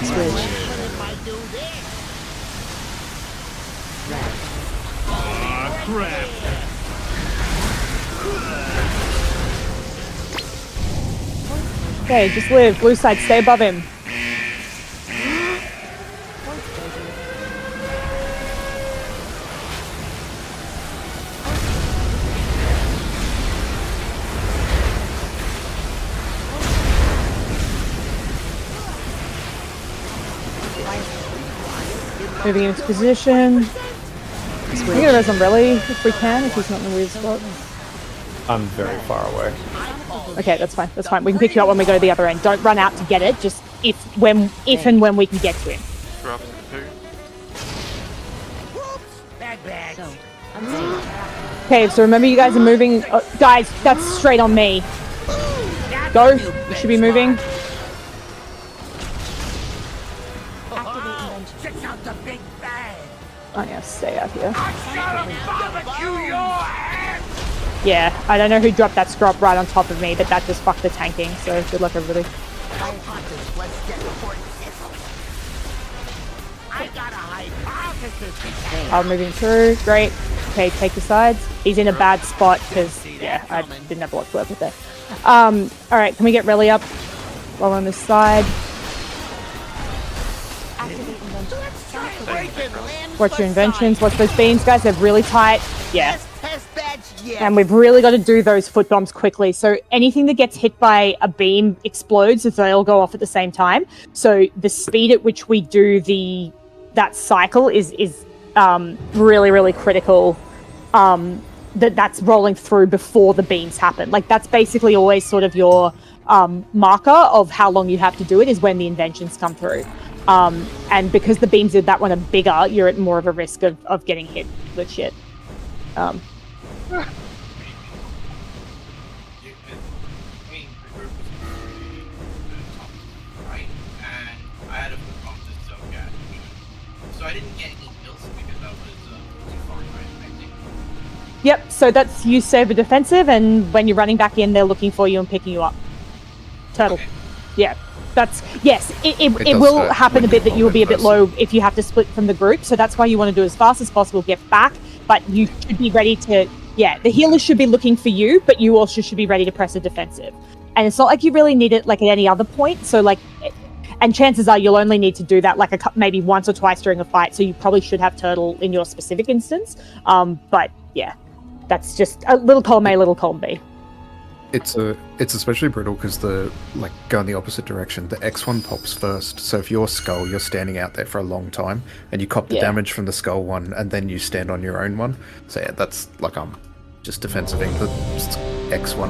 Switch. Crap. Okay, just live. Blue side, stay above him. Moving into position. We're gonna res Umbrella if we can, if he's not in the weird spot. I'm very far away. Okay, that's fine. That's fine. We can pick you up when we go to the other end. Don't run out to get it. Just if and when we can get to him. Drop 2. Okay, so remember you guys are moving. Guys, that's straight on me. Go. You should be moving. I'm gonna stay out here. Yeah, I don't know who dropped that scrop right on top of me, but that just fucked the tanking, so good luck everybody. I'm moving through, great. Okay, take the sides. He's in a bad spot because, yeah, I didn't have a lot to work with there. Alright, can we get Relly up while we're on this side? Watch your inventions, watch those beams, guys, they're really tight. Yeah. And we've really got to do those foot bombs quickly. So anything that gets hit by a beam explodes if they all go off at the same time. So the speed at which we do that cycle is really, really critical. That's rolling through before the beams happen. Like that's basically always sort of your marker of how long you have to do it is when the inventions come through. And because the beams of that one are bigger, you're at more of a risk of getting hit with shit. So I didn't get any kills because I was too far away, I think. Yep, so that's you save a defensive, and when you're running back in, they're looking for you and picking you up. Turtle. Okay. Yeah. Yes, it will happen a bit that you will be a bit low if you have to split from the group, so that's why you want to do as fast as possible, get back, but you should be ready to Yeah, the healer should be looking for you, but you also should be ready to press a defensive. And it's not like you really need it like at any other point. So like, and chances are you'll only need to do that like maybe once or twice during a fight. So you probably should have turtle in your specific instance. But yeah, that's just a little column A, little column B. It's especially brutal because go in the opposite direction. The X1 pops first, so if you're skull, you're standing out there for a long time, and you cop the damage from the skull one, and then you stand on your own one. So yeah, that's like I'm just defensiving the X1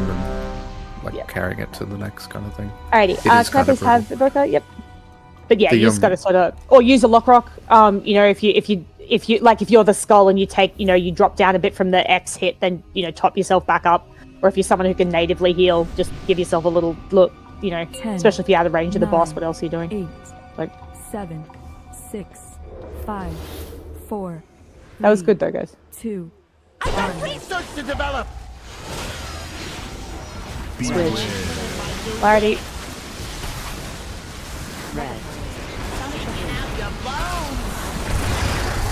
and carrying it to the next kind of thing. Alrighty, can I please have the broker? Yep. But yeah, you just got to sort of, or use a lock rock. You know, if you like, if you're the skull and you take, you know, you drop down a bit from the X hit, then you know, top yourself back up. Or if you're someone who can natively heal, just give yourself a little look, you know, 10, especially if you're out of range of the boss. What else are you doing? 8, like 7, 6, 5, 4. That was good though, guys. 2. I got research to develop. Switch. Clarity. Red. Taking out your bones.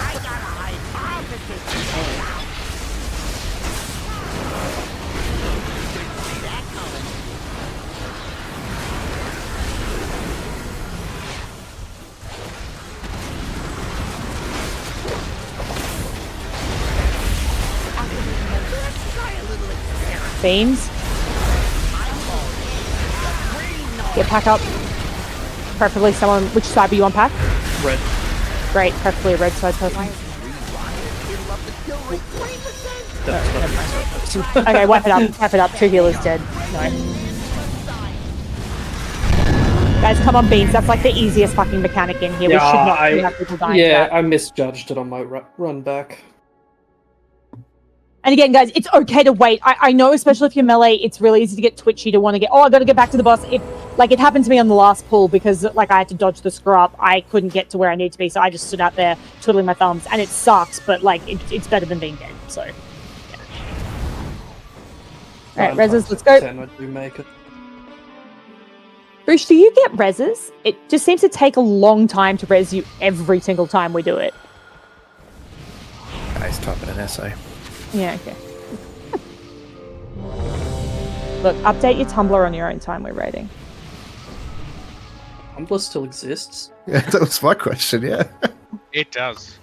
I got a hypothesis. Beams. Yeah, pack up. Preferably someone. Which side do you want pack? Red. Great, preferably a red side person. Okay, wipe it up. Wipe it up. Two healers dead. No. Guys, come on, beams. That's like the easiest fucking mechanic in here. Yeah, we should not have people dying. Yeah, I misjudged it on my run back. And again, guys, it's okay to wait. I know, especially if you're melee, it's really easy to get twitchy to want to get, I got to get back to the boss. It happened to me on the last pull because, like, I had to dodge the screw up. I couldn't get to where I need to be, so I just stood out there twiddling my thumbs. And it sucks, but, like, it's better than being dead, so, yeah. Alright, reses, let's go. I do make it. Bruce, do you get reses? It just seems to take a long time to res you every single time we do it. Guys, typing an essay. Yeah, okay. Look, update your Tumblr on your own time we're raiding. Tumblr still exists? Yeah, that was my question, yeah. It does.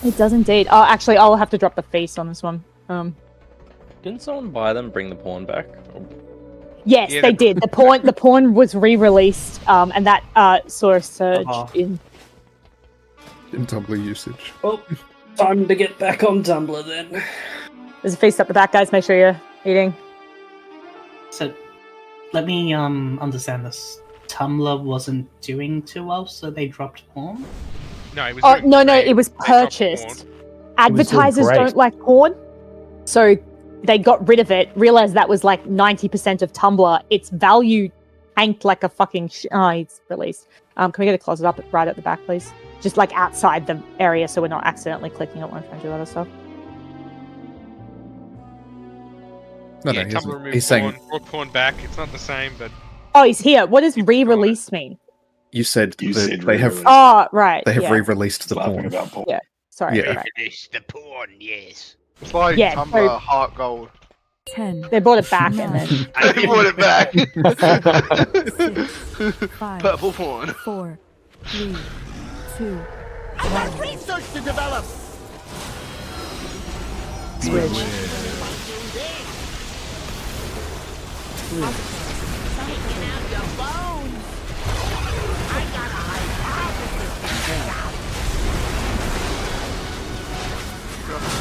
It does indeed. Oh, actually, I'll have to drop the face on this one. Didn't someone buy them, bring the pawn back? Yes, they did. The pawn was re-released, and that saw a surge in Tumblr usage. Oh, time to get back on Tumblr then. There's a feast up the back, guys. Make sure you're eating. So, let me understand this. Tumblr wasn't doing too well, so they dropped porn? No, it was. Oh no, it was purchased. Advertisers don't like porn, so they got rid of it. Realized that was like 90% of Tumblr. Its value tanked like a fucking. It's released. Can we get a closet up right at the back, please? Just like outside the area, so we're not accidentally clicking it when we're trying to do other stuff. No, Tumblr removed he's saying brought porn back. It's not the same, but Oh, he's here. What does re-release mean? you said that they have. Oh, right. They have yeah. re-released the porn. Yeah. Sorry. Yeah. Right. Finish the porn, yes. It's like Yeah, Tumblr so- Heart Gold. 10. They bought it back and then. They brought it back. 5, Purple porn. 4, 3, 2. I got research to develop. Switch. Taking out your bones. I got a hypothesis.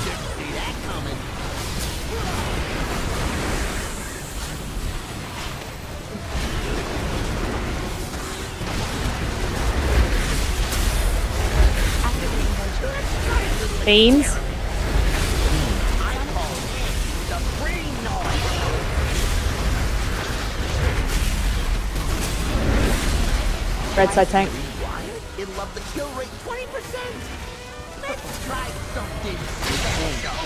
Didn't see that coming. Beans. Red side tank. It'll up the kill rate 20%. Let's try something special.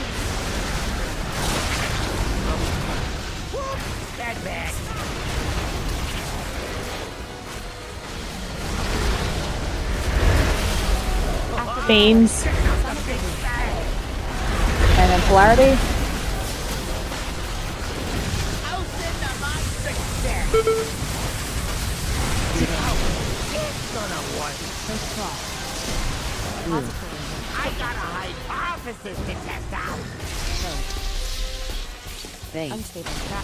Whoop, bad bag. Beams. And then polarity. It's gonna work. I got a hypothesis to test out. Unstable trap.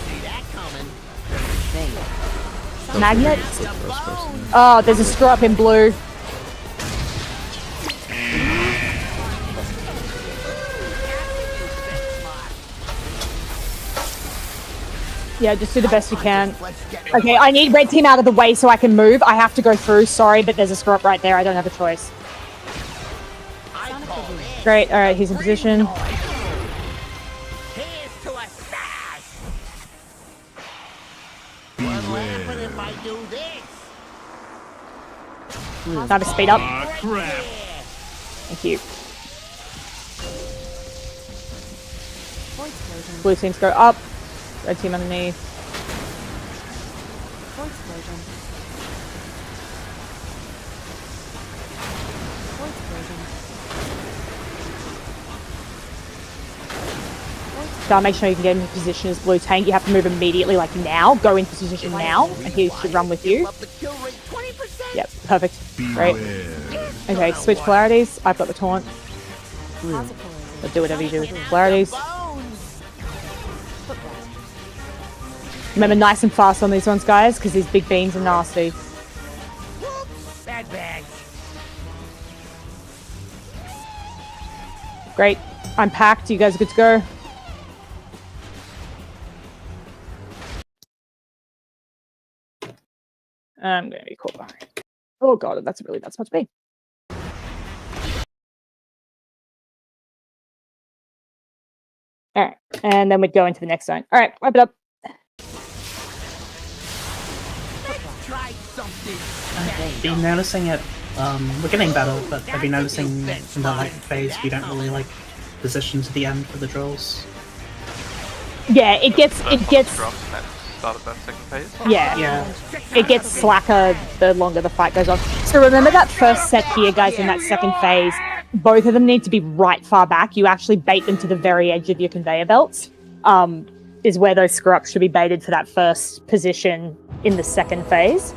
See that coming. Magnet? Oh, there's a screw up in blue. Yeah, just do the best you can. Okay, I need red team out of the way so I can move. I have to go through. Sorry, but there's a screw up right there. I don't have a choice. Great. All right, he's in position. Here's to a stash. What'll happen if I do this? Time to speed up. Thank you. Blue teams go up. Red team underneath. Gotta make sure you can get into position as blue tank. You have to move immediately, like now. Go into position now, and he should run with you. Yep, perfect. Great. Okay, switch polarities. I've got the taunt. So do whatever you do with polarities. Remember, nice and fast on these ones, guys, because these big beams are nasty. Bad bags. Great. I'm packed. You guys are good to go? I'm going to be caught behind. Oh god, that's a really bad spot to be. Alright, and then we'd go into the next zone. Alright, wrap it up. Try something. I've been noticing it. We're getting better, but I've been noticing in the late phase we don't really like position to the end for the drills. Yeah, it gets Start of that second phase. yeah. It gets slacker the longer the fight goes on. So remember that first set here, guys, in that second phase, both of them need to be right far back. You actually bait them to the very edge of your conveyor belts. Is where those screw-ups should be baited for that first position in the second phase.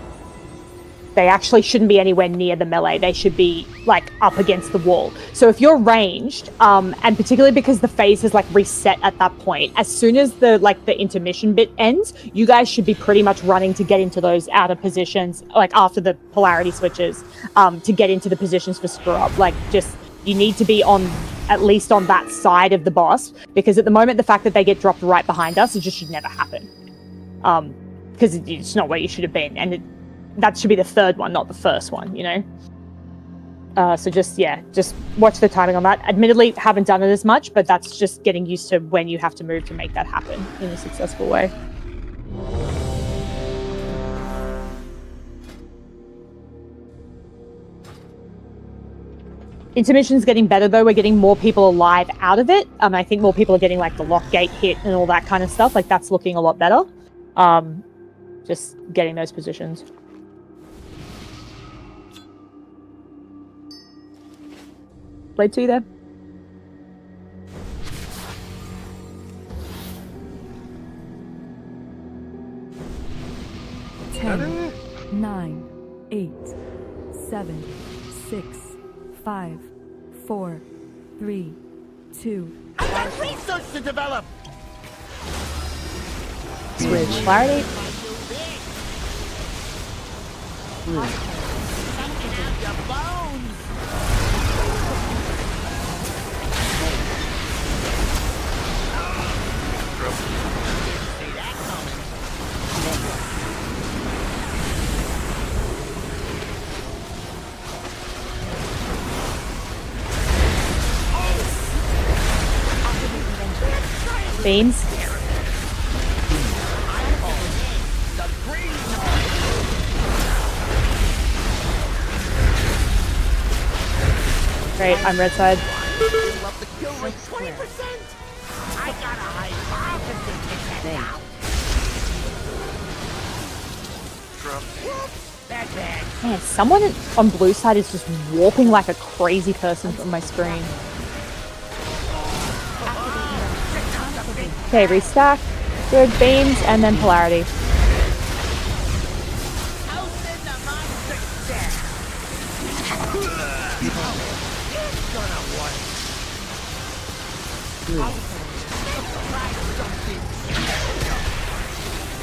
They actually shouldn't be anywhere near the melee. They should be, like, up against the wall. So if you're ranged, and particularly because the phase is, like, reset at that point, as soon as the intermission bit ends, you guys should be pretty much running to get into those outer positions, like, after the polarity switches, to get into the positions for screw-up. Like, just, you need to be on, at least on that side of the boss, because at the moment, the fact that they get dropped right behind us, it just should never happen. Because it's not where you should have been, and that should be the third one, not the first one, you know? So just watch the timing on that. Admittedly, haven't done it as much, but that's just getting used to when you have to move to make that happen in a successful way. Intermission's getting better, though. We're getting more people alive out of it. I think more people are getting, like, the lock gate hit and all that kind of stuff. Like, that's looking a lot better. Just getting those positions. Blade 2 there. Ten, 9, 8, 7, 6, 5, 4, 3, 2. I got research to develop. Switch polarity. Beams. Great, I'm red side. Love the kill rate 20%. I got a hypothesis to test out. Bad bag. Man, someone on blue side is just warping like a crazy person from my screen. Okay, restack. Good, beams, and then polarity.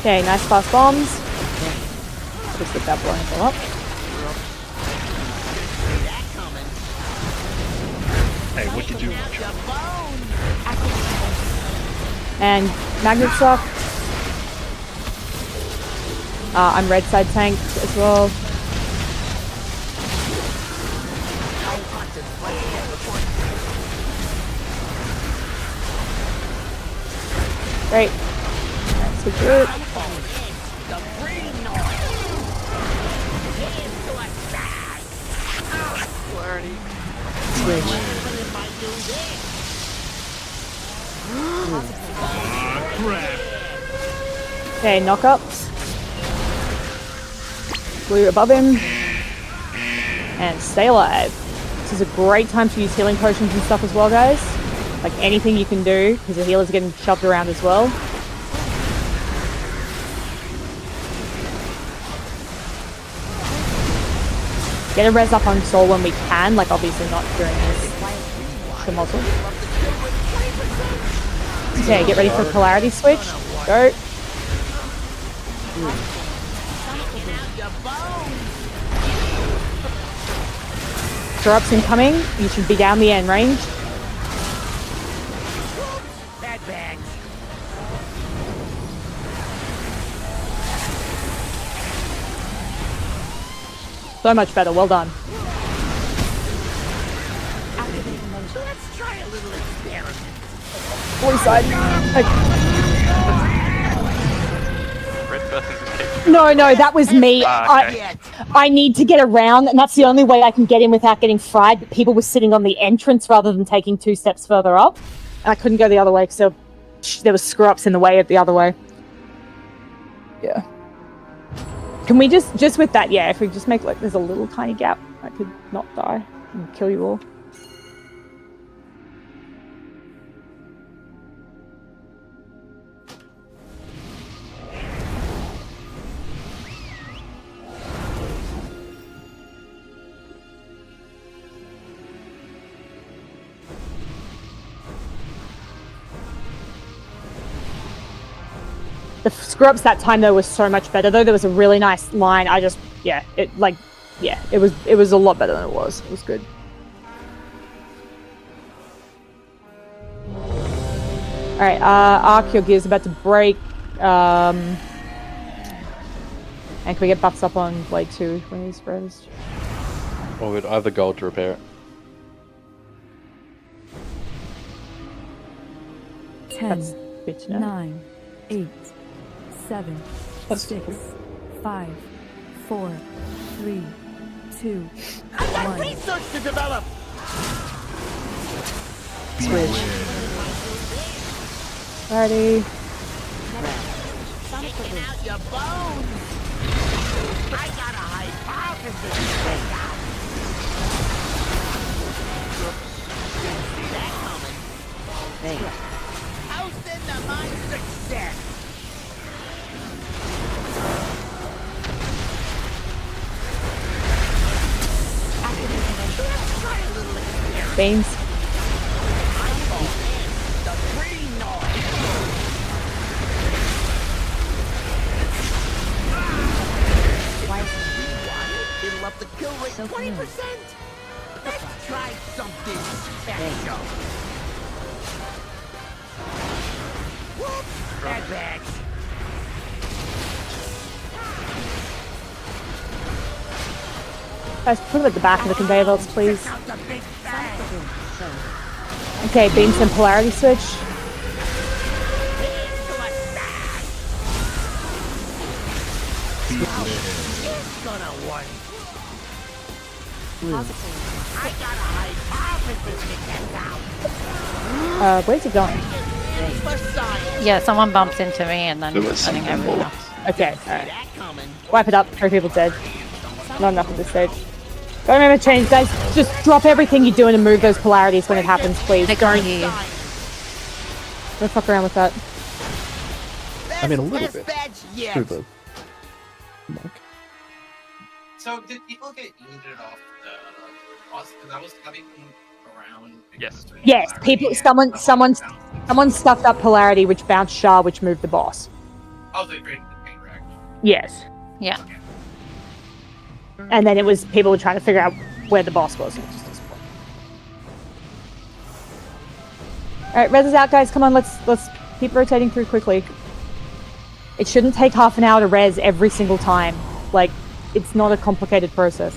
Okay, nice fast bombs. Just get that blowing them up. Hey, what did you And magnet shock. I'm red side tank as well. Great. Let's switch it. Okay, knockups. Blue above him. And stay alive. This is a great time to use healing potions and stuff as well, guys. Like anything you can do, because the healers are getting shoved around as well. Get a res up on Soul when we can, like obviously not during this muzzle. Okay, get ready for a polarity switch. Go. Drops incoming. You should be down the end range. So much better. Well done. Let's try a little experiment. Boy side. Red person just keeps No, that was me. Okay. I need to get around, and that's the only way I can get in without getting fried. But people were sitting on the entrance rather than taking 2 steps further up. And I couldn't go the other way because there was screw-ups in the way of the other way. Yeah. Can we just with that, yeah, if we just make like there's a little tiny gap, I could not die and kill you all. The screw-ups that time though was so much better though. There was a really nice line. It was a lot better than it was. It was good. Alright, Arc, your gear's about to break. And can we get buffs up on Blade 2 when he's rezzed? Or we'd either gold to repair it. 10, good to know. 9, 8, 7, 6, 5, 4, 3, 2, I got 1. research to develop. Switch. Alrighty. Taking out your bones. I got a hypothesis to take out. Didn't see that coming. Thanks. How's in the mind success? Let's try a little experiment. Banes. The green noise. It'll up the kill rate 20%. Let's try something special. Whoops! Bad bags. Guys, put them at the back of the conveyor belts, please. Okay, beams and polarity switch. It's gonna work. I got a hypothesis to get out. Where's it going? For science. Yeah, someone bumps into me and then running everyone else. Okay, alright. Wipe it up, 3 people dead. Not enough at this stage. Don't remember to change, guys. Just drop everything you're doing and move those polarities when it happens, please. Don't Don't fuck around with that. I mean, a little Best bit. badge yet. Through the mic. So did people get yeeted off the boss? Because I was having around. Yes. Yes, people. Someone stuffed up polarity, which bounced Shah, which moved the boss. Oh, they created the pain rack. Yes. Yeah. And then it was people were trying to figure out where the boss was. All right, res is out, guys. Come on, let's keep rotating through quickly. It shouldn't take half an hour to res every single time. Like, it's not a complicated process.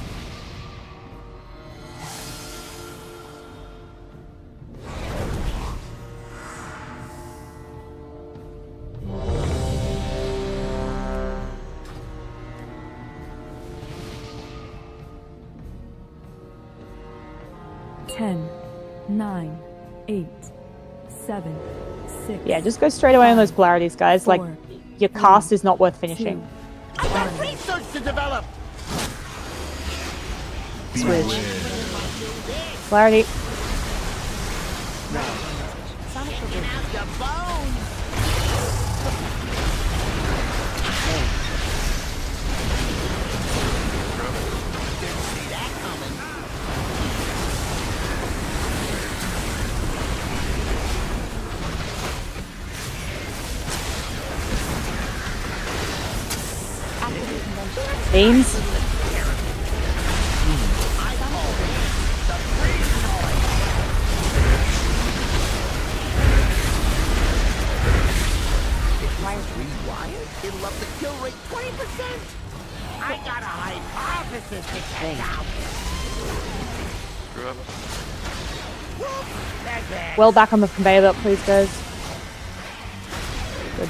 Ten, 9, 8, 7, 6. Yeah, just go straight away on those polarities, guys. Like, your cast is not worth finishing. I got research to develop. Switch. Polarity. Checking out your bones. Didn't see that coming. Beams. Rewired? It'll up the kill rate 20%. I got a hypothesis to check out. Screw up. Whoops, that's bad. Well back on the conveyor belt, please, guys. Good.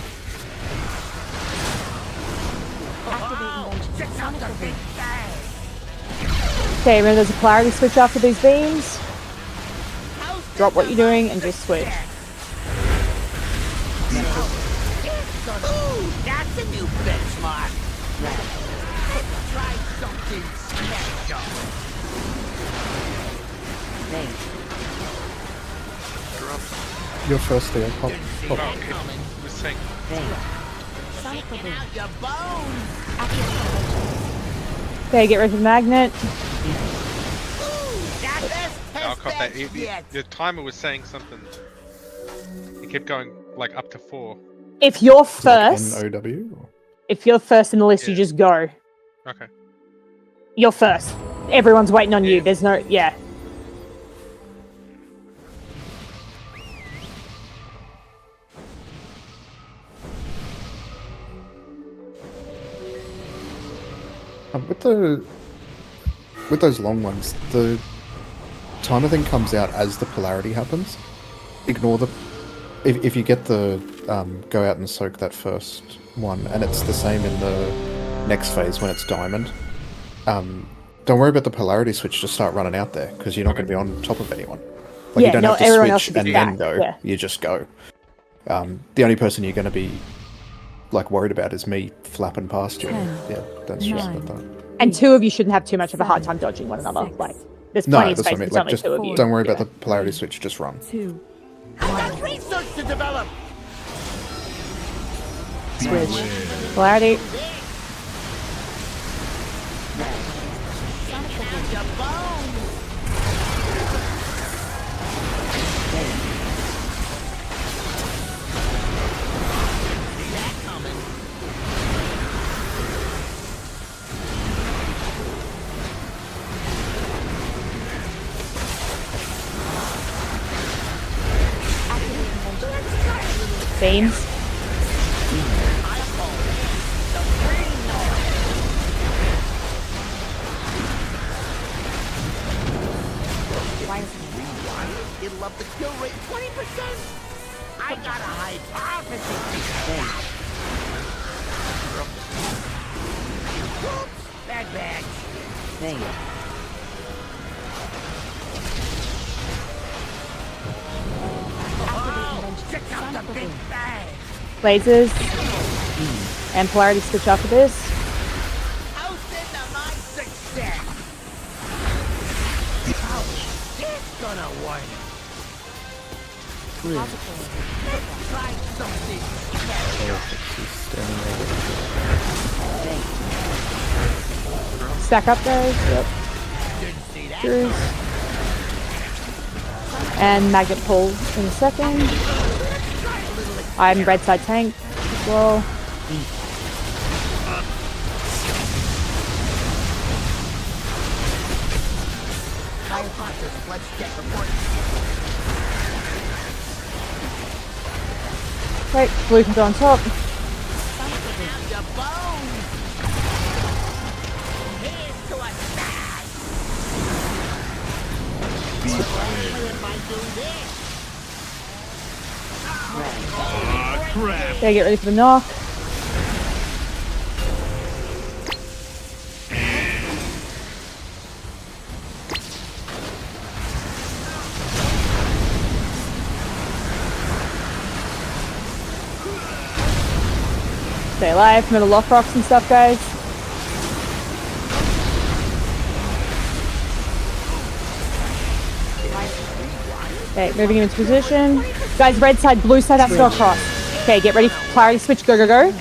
Check out the big bang. Okay, remember there's a polarity switch after these beams. Drop what you're doing and just switch. Ooh, that's a new benchmark. Let's try something special. You're first there, Pop. Pop. We're saying. Checking out your bones. Okay, get rid of the magnet. I'll cut that. The timer was saying something. It kept going like up to 4. If you're Like first, NOW? Or? if you're first in the list, you just go. Okay. You're first. Everyone's waiting on you. There's no, yeah. With those long ones, the timer thing comes out as the polarity happens. Ignore the if you get the go out and soak that first one, and it's the same in the next phase when it's diamond. Don't worry about the polarity switch. Just start running out there because you're not going to be on top of anyone. Like Yeah, you don't no, have to everyone else switch should be and then back, go. yeah. You just go. The only person you're going to be like worried about is me flapping past you. Yeah, don't stress about that. And two of you shouldn't have too much of a hard time dodging one another. Like, there's No, plenty of that's space. what I mean. It's Like, only just two of you. don't worry about the polarity switch. Just run. 2. I got research to develop. Switch. Polarity. Checking out your bones. See that coming. Beams. It'll up the kill rate 20%. I got a hypothesis to check out. Whoops, bad badge. Dang it. Oh, check out the big bang. Lasers. And polarity switch after this. Host into my success. Ouch, it's gonna work. Let's try something special. Stack up, guys. Yep. Screws. And magnet pull in a second. I'm red side tank as well. Right, blue can go on top. Okay, get ready for the knock. Stay alive, middle lock rocks and stuff, guys. Okay, moving into position. Guys, red side, blue side has to go across. Okay, get ready for clarity switch, go, go, go.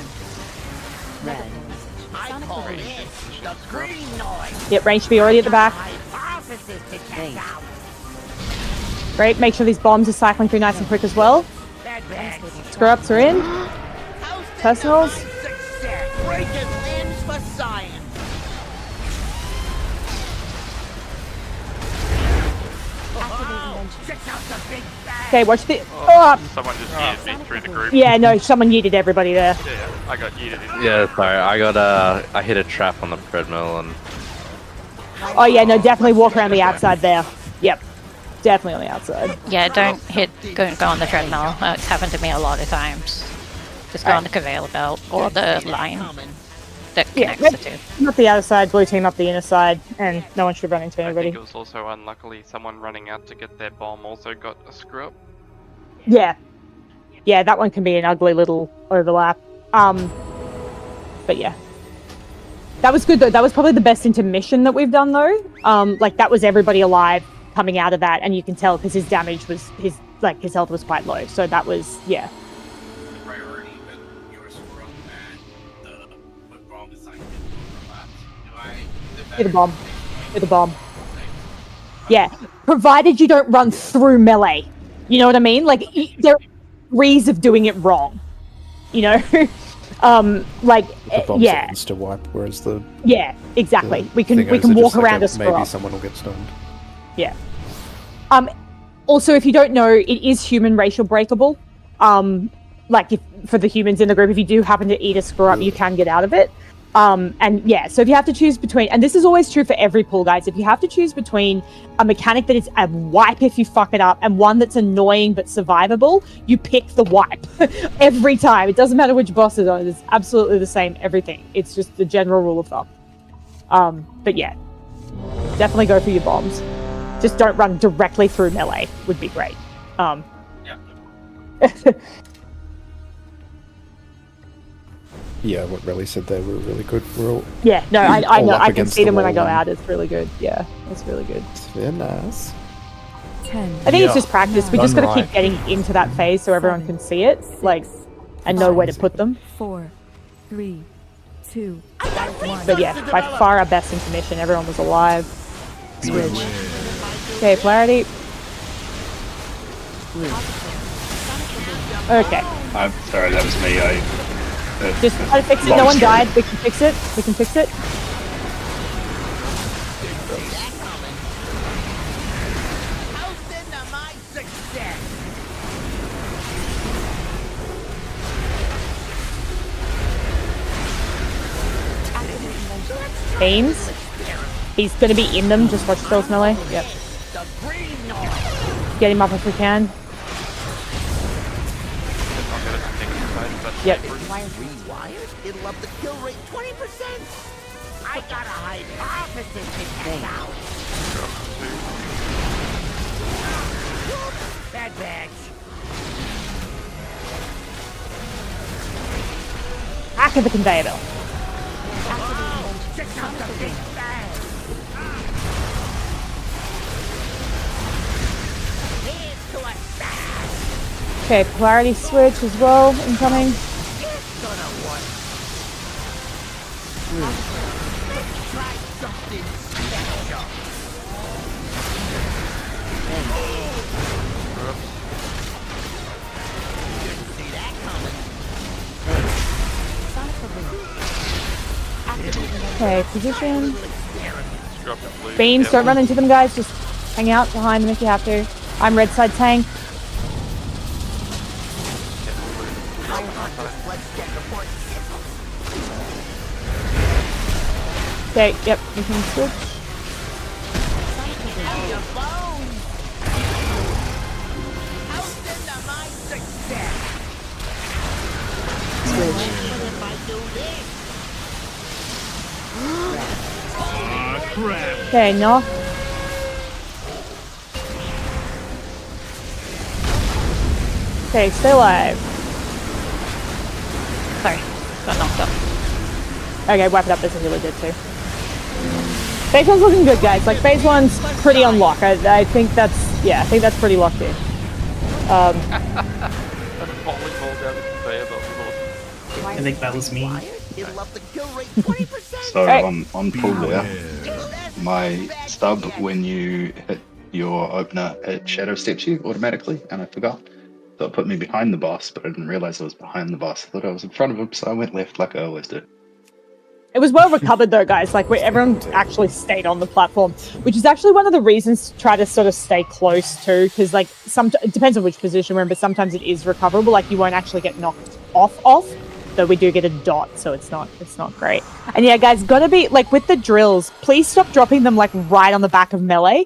Yep, range should be already at the back. Great, make sure these bombs are cycling through nice and quick as well. Screw ups are in. Personals. Okay, watch the. Oh! Someone just yeeted me through the group. Yeah, no, someone yeeted everybody there. Yeah, I got yeeted. Yeah, sorry. I hit a trap on the treadmill and. Oh yeah, no, definitely walk around the outside there. Yep, definitely on the outside. Yeah, don't go on the treadmill. It's happened to me a lot of times. Just go on the conveyor belt or the line that connects the two. Not the outer side, blue team up the inner side, and no one should run into I anybody. think it was also unluckily someone running out to get their bomb also got a screw up. Yeah. Yeah, that one can be an ugly little overlap. But yeah. That was good though. That was probably the best intermission that we've done though. Like that was everybody alive coming out of that, and you can tell because his damage was his health was quite low. So that was yeah. Hit the bomb. Hit the bomb. Yeah. Provided you don't run through melee. You know what I mean? Like there are ways of doing it wrong. You know? Like The bomb's yeah. insta wipe, whereas the Yeah, exactly. We can thingos walk are just like around a screw maybe up. someone will get stunned. Yeah. Also, if you don't know, it is human racial breakable. Like for the humans in the group, if you do happen to eat a screw up, you can get out of it. And yeah, so if you have to choose between, and this is always true for every pool, guys, if you have to choose between a mechanic that is a wipe if you fuck it up and one that's annoying but survivable, you pick the wipe every time. It doesn't matter which boss it is, it's absolutely the same, everything. It's just the general rule of thumb. But yeah, definitely go for your bombs. Just don't run directly through melee, would be great. Yeah, what Relly said there were really good. We're all Yeah, no, I all know. up I can against see the them when I wall go and- out. It's really good. Yeah, it's really good. It's very nice. 10. I think it's just practice. We just got to Done keep right. getting into that phase so everyone can see it, like, and know where to put them. 4, 3, 2, 1. But yeah, by far our best intermission. Everyone was alive. Switch. Okay, polarity. Okay. I'm sorry, that was me. Just try to fix it. No one died. We can fix it. We can fix it. Beams. He's going to be in them. Just watch those melee. Yep. Get him up if we can. Yep. Rewired? It'll up the kill rate 20%. I got a hypothesis to test out. Bad bags. Back of the conveyor belt. Check out the big bag. Here's to a Okay, polarity switch as well incoming. Try something special. Didn't see that coming. Okay, position. Drop it blue. Beans, Yep. don't run into them, guys. Just hang out behind them if you have to. I'm red side tank. Okay, yep, we can switch. Okay, knock. Okay, stay alive. Sorry, got knocked up. Okay, wipe it up. This is really good too. Phase one's looking good, guys. Like phase one's pretty on lock. I think that's I think that's pretty locked in. Volleyball down the conveyor belt was awesome. I think that was me. So on pull there, my stub, when you hit your opener, it shadow steps you automatically, and I forgot. So it put me behind the boss, but I didn't realize I was behind the boss. I thought I was in front of him, so I went left like I always do. It was well recovered though, guys. Like everyone actually stayed on the platform, which is actually one of the reasons to try to sort of stay close too, because like it depends on which position we're in, but sometimes it is recoverable. Like you won't actually get knocked off, though we do get a dot, so it's not great. And yeah, guys, gotta be like with the drills, please stop dropping them like right on the back of melee.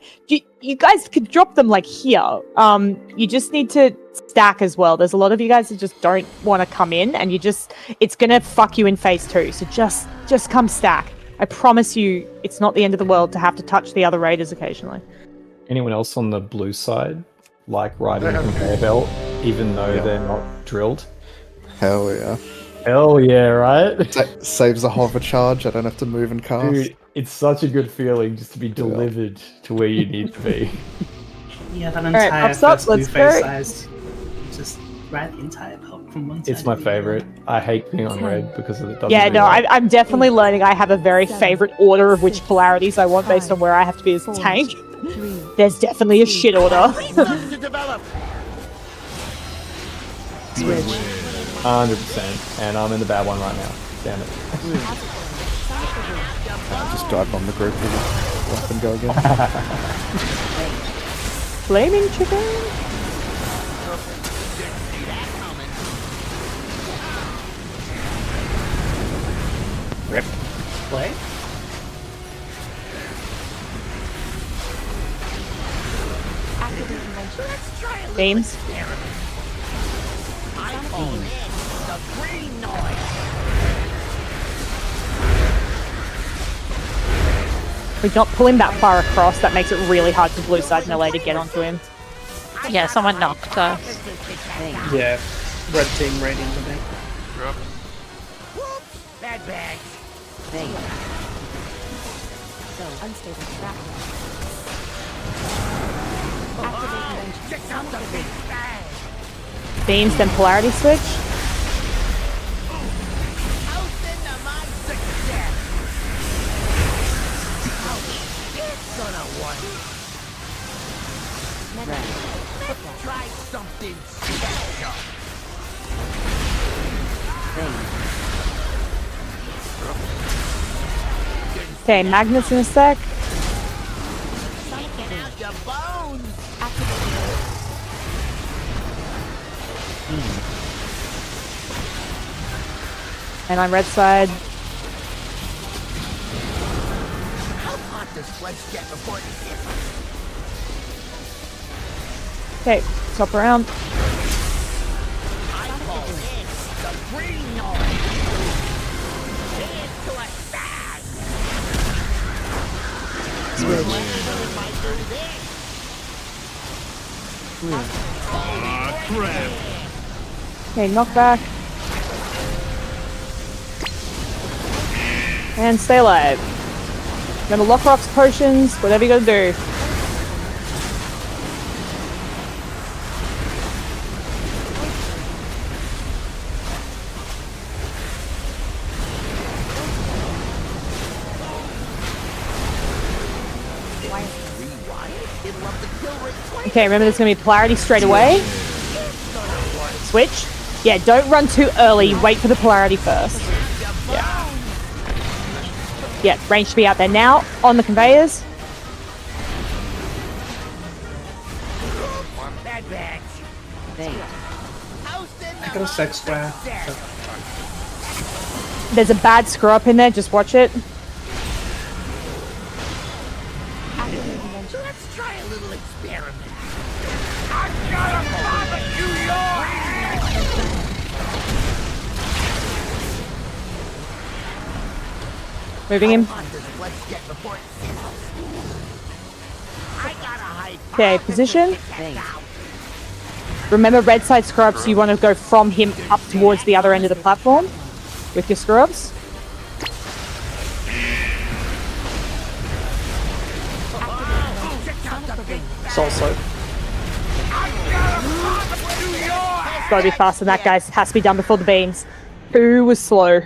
You guys could drop them like here. You just need to stack as well. There's a lot of you guys that just don't want to come in, and it's gonna fuck you in phase 2. So just come stack. I promise you, it's not the end of the world to have to touch the other raiders occasionally. Anyone else on the blue side like riding a conveyor belt, even though they're not drilled? Hell yeah. Hell yeah, right? Saves a hover charge. I don't have to move and cast. Dude, it's such a good feeling just to be delivered to where you need to be. Yeah, that Alright, entire pops up, first blue let's phase go. size. Just ride the entire pop from one side. It's my to the other. favorite. I hate being on red because it doesn't. Yeah, do no, that. I'm definitely learning. I have a very favorite order of which polarities I want based on where I have to be as a tank. There's definitely a shit order. Switch. 100%. And I'm in the bad one right now. Damn it. Just dive on the group with a weapon go again. Flaming chicken. Rip. Play. Beams. We're not pulling that far across. That makes it really hard for blue side melee to get onto him. Yeah, someone knocked us. Yeah, red team ran into me. Bad bags. So unstable trap. Check out the big bag. Beams, then polarity switch. Try something special. Okay, Magnus in a sec. And I'm red side. How hot does Sledge get before it hits? Okay, swap around. I call this the green noise. Into a bag. Okay, knockback. And stay alive. Remember, lock rocks, potions, whatever you gotta do. Okay, remember there's going to be polarity straight away. Switch. Yeah, don't run too early. Wait for the polarity first. Yeah. Yeah, range to be out there now. On the conveyors. I got a 6 square. There's a bad screw up in there. Just watch it. Let's try a little experiment. I'm gonna barbecue your ass! Moving him. Okay, position. Remember red side scrubs, so you want to go from him up towards the other end of the platform with your scrubs. Soul Soap. Gotta be faster than that, guys. Has to be done before the beams. Who was slow?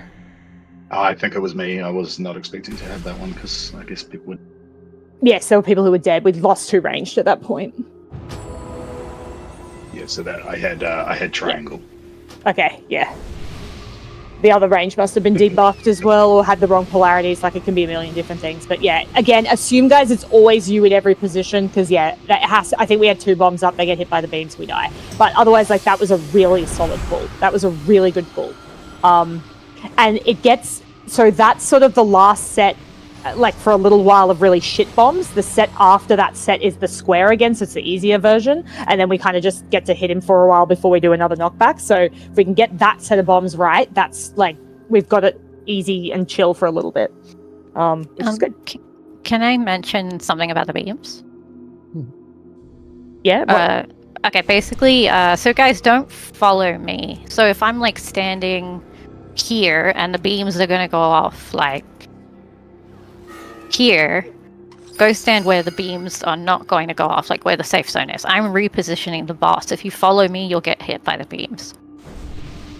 I think it was me. I was not expecting to have that one because I guess people would. Yes, there were people who were dead. We'd lost 2 ranged at that point. Yeah, so that I had triangle. Okay, yeah. The other range must have been debuffed as well, or had the wrong polarities. Like, it can be a million different things. But yeah, again, assume, guys, it's always you at every position, because yeah, that has to, I think we had 2 bombs up. They get hit by the beams, we die. But otherwise, like, that was a really solid pull. That was a really good pull. And it gets, so that's sort of the last set, like, for a little while of really shit bombs. The set after that set is the square again, so it's the easier version. And then we kind of just get to hit him for a while before we do another knockback. So if we can get that set of bombs right, that's like, we've got it easy and chill for a little bit. Which is good. Can I mention something about the beams? Yeah. Okay, basically, so guys, don't follow me. So if I'm like standing here and the beams are going to go off like here, go stand where the beams are not going to go off, like where the safe zone is. I'm repositioning the boss. If you follow me, you'll get hit by the beams.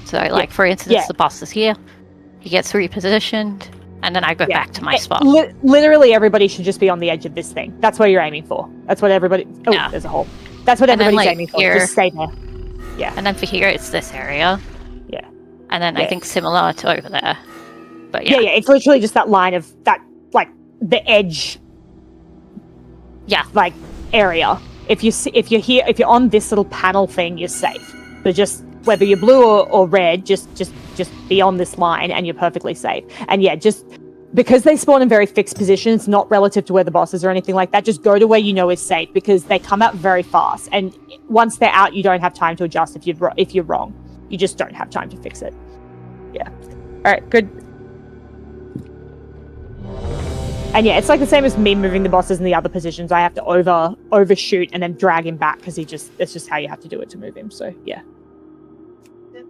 So like, for instance, the boss is here, he gets repositioned, and then I go back to my spot. Literally everybody should just be on the edge of this thing. That's what you're aiming for. That's what everybody... Oh, there's a hole. That's what everybody's aiming for. Just stay there. Yeah. And then for here, it's this area. Yeah. And then I think similar to over there. But yeah, it's literally just that line of that, like, the edge, like, area. If you're here, if you're on this little panel thing, you're safe. So just whether you're blue or red, just be on this line, and you're perfectly safe. And yeah, just because they spawn in very fixed positions, not relative to where the boss is or anything like that, just go to where you know is safe, because they come out very fast. And once they're out, you don't have time to adjust if you're wrong. You just don't have time to fix it. Yeah. All right. Good. And yeah, it's like the same as me moving the bosses in the other positions. I have to overshoot and then drag him back, because it's just how you have to do it to move him. So yeah,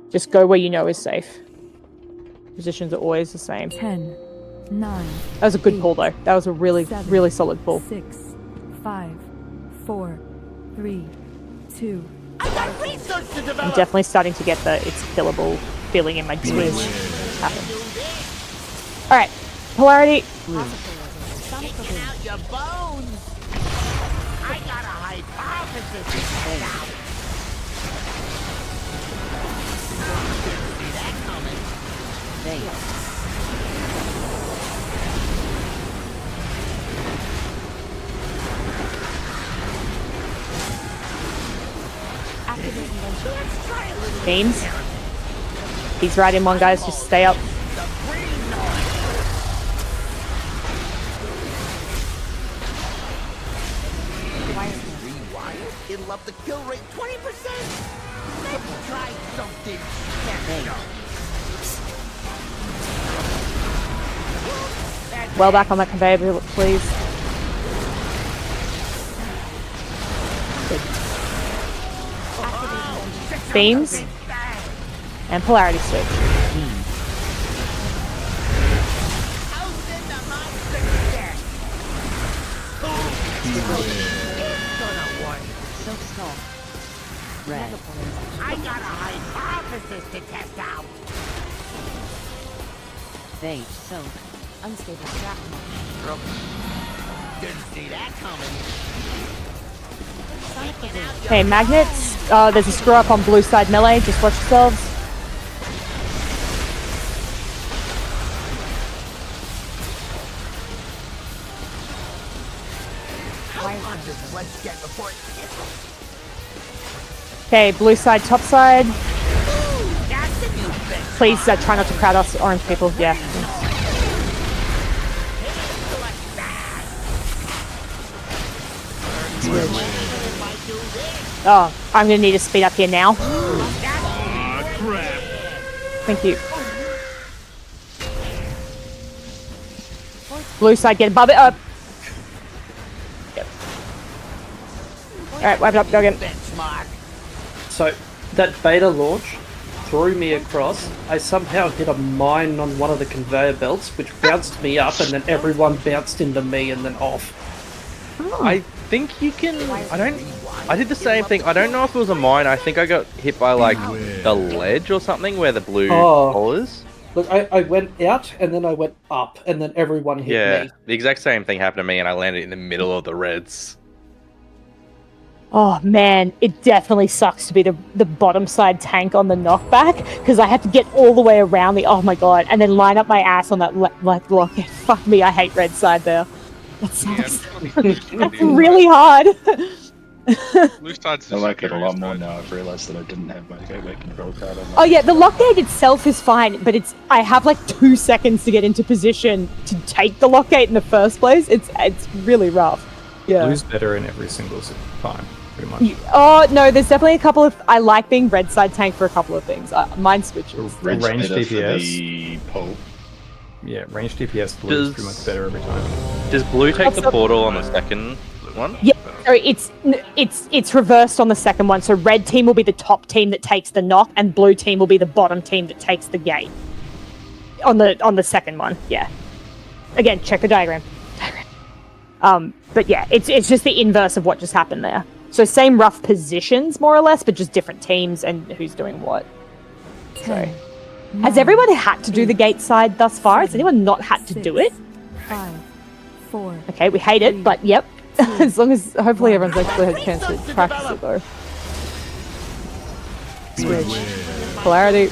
just go where you know is safe. Positions are always the same. 10, 9. That was a good pull though. That was a really, really solid pull. 6, 5, 4, 3, 2. I'm definitely starting to get the it's killable feeling in my twitch happen. All right, polarity. Taking out your bones. I got a hypothesis to test out. See that coming? Let's try a little. Beams. He's right in one, guys. Just stay up. It'll up the kill rate 20%. Let's try something special. Well back on that conveyor belt, please. Good. Beams. And polarity switch. Red. I got a hypothesis to test out. Fade. Soak. Unstable Sprocketmonger. Didn't see that coming. Okay, magnets. There's a screw up on blue side melee. Just watch yourselves. Okay, blue side, top side. Please try not to crowd us orange people. Yeah. Oh, I'm gonna need to speed up here now. Thank you. Blue side, get above it up. Yep. Alright, wipe it up, Duggan. So, that beta launch threw me across. I somehow hit a mine on one of the conveyor belts, which bounced me up, and then everyone bounced into me and then off. I think you can. I did the same thing. I don't know if it was a mine. I think I got hit by like the ledge or something where the blue hole is. Look, I went out and then I went up, and then everyone hit me. The exact same thing happened to me, and I landed in the middle of the reds. Oh man, it definitely sucks to be the bottom side tank on the knockback, because I had to get all the way around the, oh my god, and then line up my ass on that block. Fuck me, I hate red side there. That sucks. That's really hard. Blue side's I like it a lot more now. I've realised that I didn't have my gateway control card on. Oh yeah, the lockgate itself is fine, but I have like 2 seconds to get into position to take the lockgate in the first place. It's really rough. Yeah. Blue's better in every single time, pretty much. Oh no, there's definitely a couple of. I like being red side tank for a couple of things. Mine switches. Range DPS. The pole. Yeah, range DPS blue is pretty much better every time. Does blue take the portal on the second one? Yeah, so it's reversed on the second one. So red team will be the top team that takes the knock, and blue team will be the bottom team that takes the gate. On the second one, yeah. Again, check the diagram. But yeah, it's just the inverse of what just happened there. So same rough positions, more or less, but just different teams and who's doing what. So, has everyone had to do the gate side thus far? Has anyone not had to do it? 5, 4. Okay, we hate it, but yep. As long as hopefully everyone's actually had a chance to practice it though. Switch. Polarity.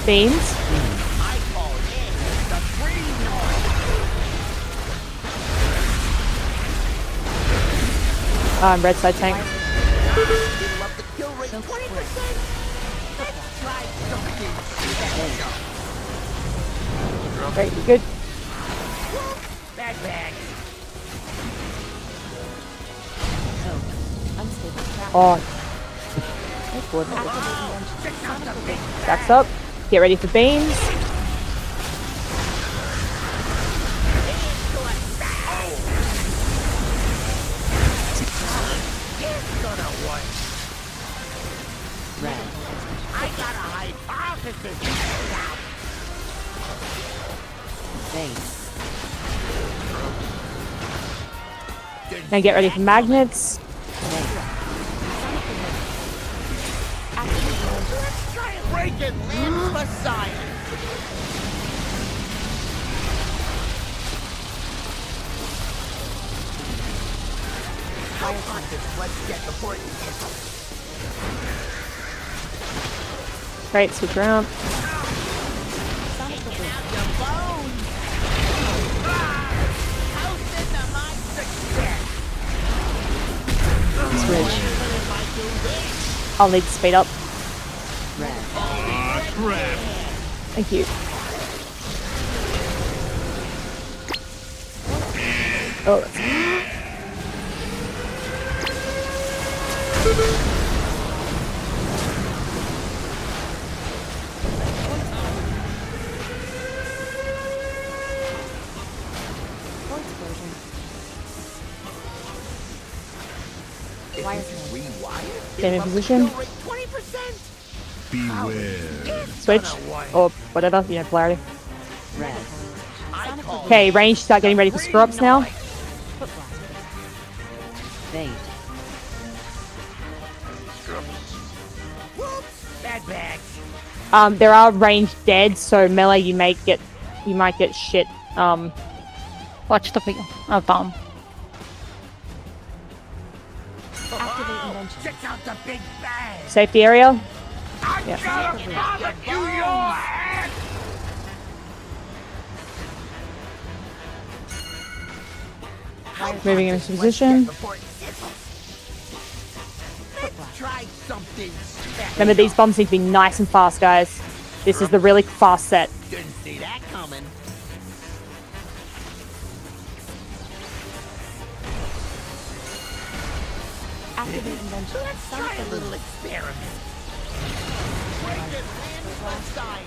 Beams. Red side tank. Great, you good? Oh. Backs up. Get ready for beams. Now get ready for magnets. Great, switch around. Switch. I'll need to speed up. Thank you. Oh, that's Stay in position. Switch or whatever, you know, polarity. Okay, range. Start getting ready for screw ups now. There are range dead, so melee you might get shit. Watch the bomb. Check out the big bang. Safety area. Moving into position. Try something special. Remember, these bombs need to be nice and fast, guys. This is the really fast set. Didn't see that coming. Let's try a little experiment. Break it one side.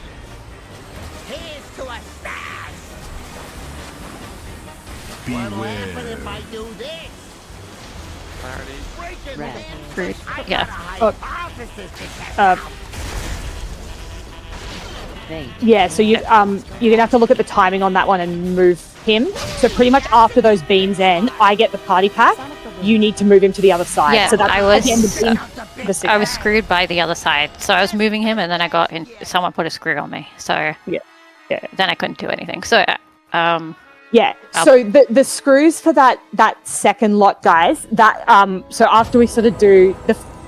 Here's to a smash. What'll happen if I do this? Rude. Yeah. Yeah, so you're gonna have to look at the timing on that one and move him. So pretty much after those beams end, I get the party pack. You need to move him to the other side. Yeah, so that's I at the end of I was screwed by the other side, so I was moving him, and then I got in. Someone put a screw on me, so yeah. Then I couldn't do anything. So yeah. So the screws for that second lot, guys. That so after we sort of do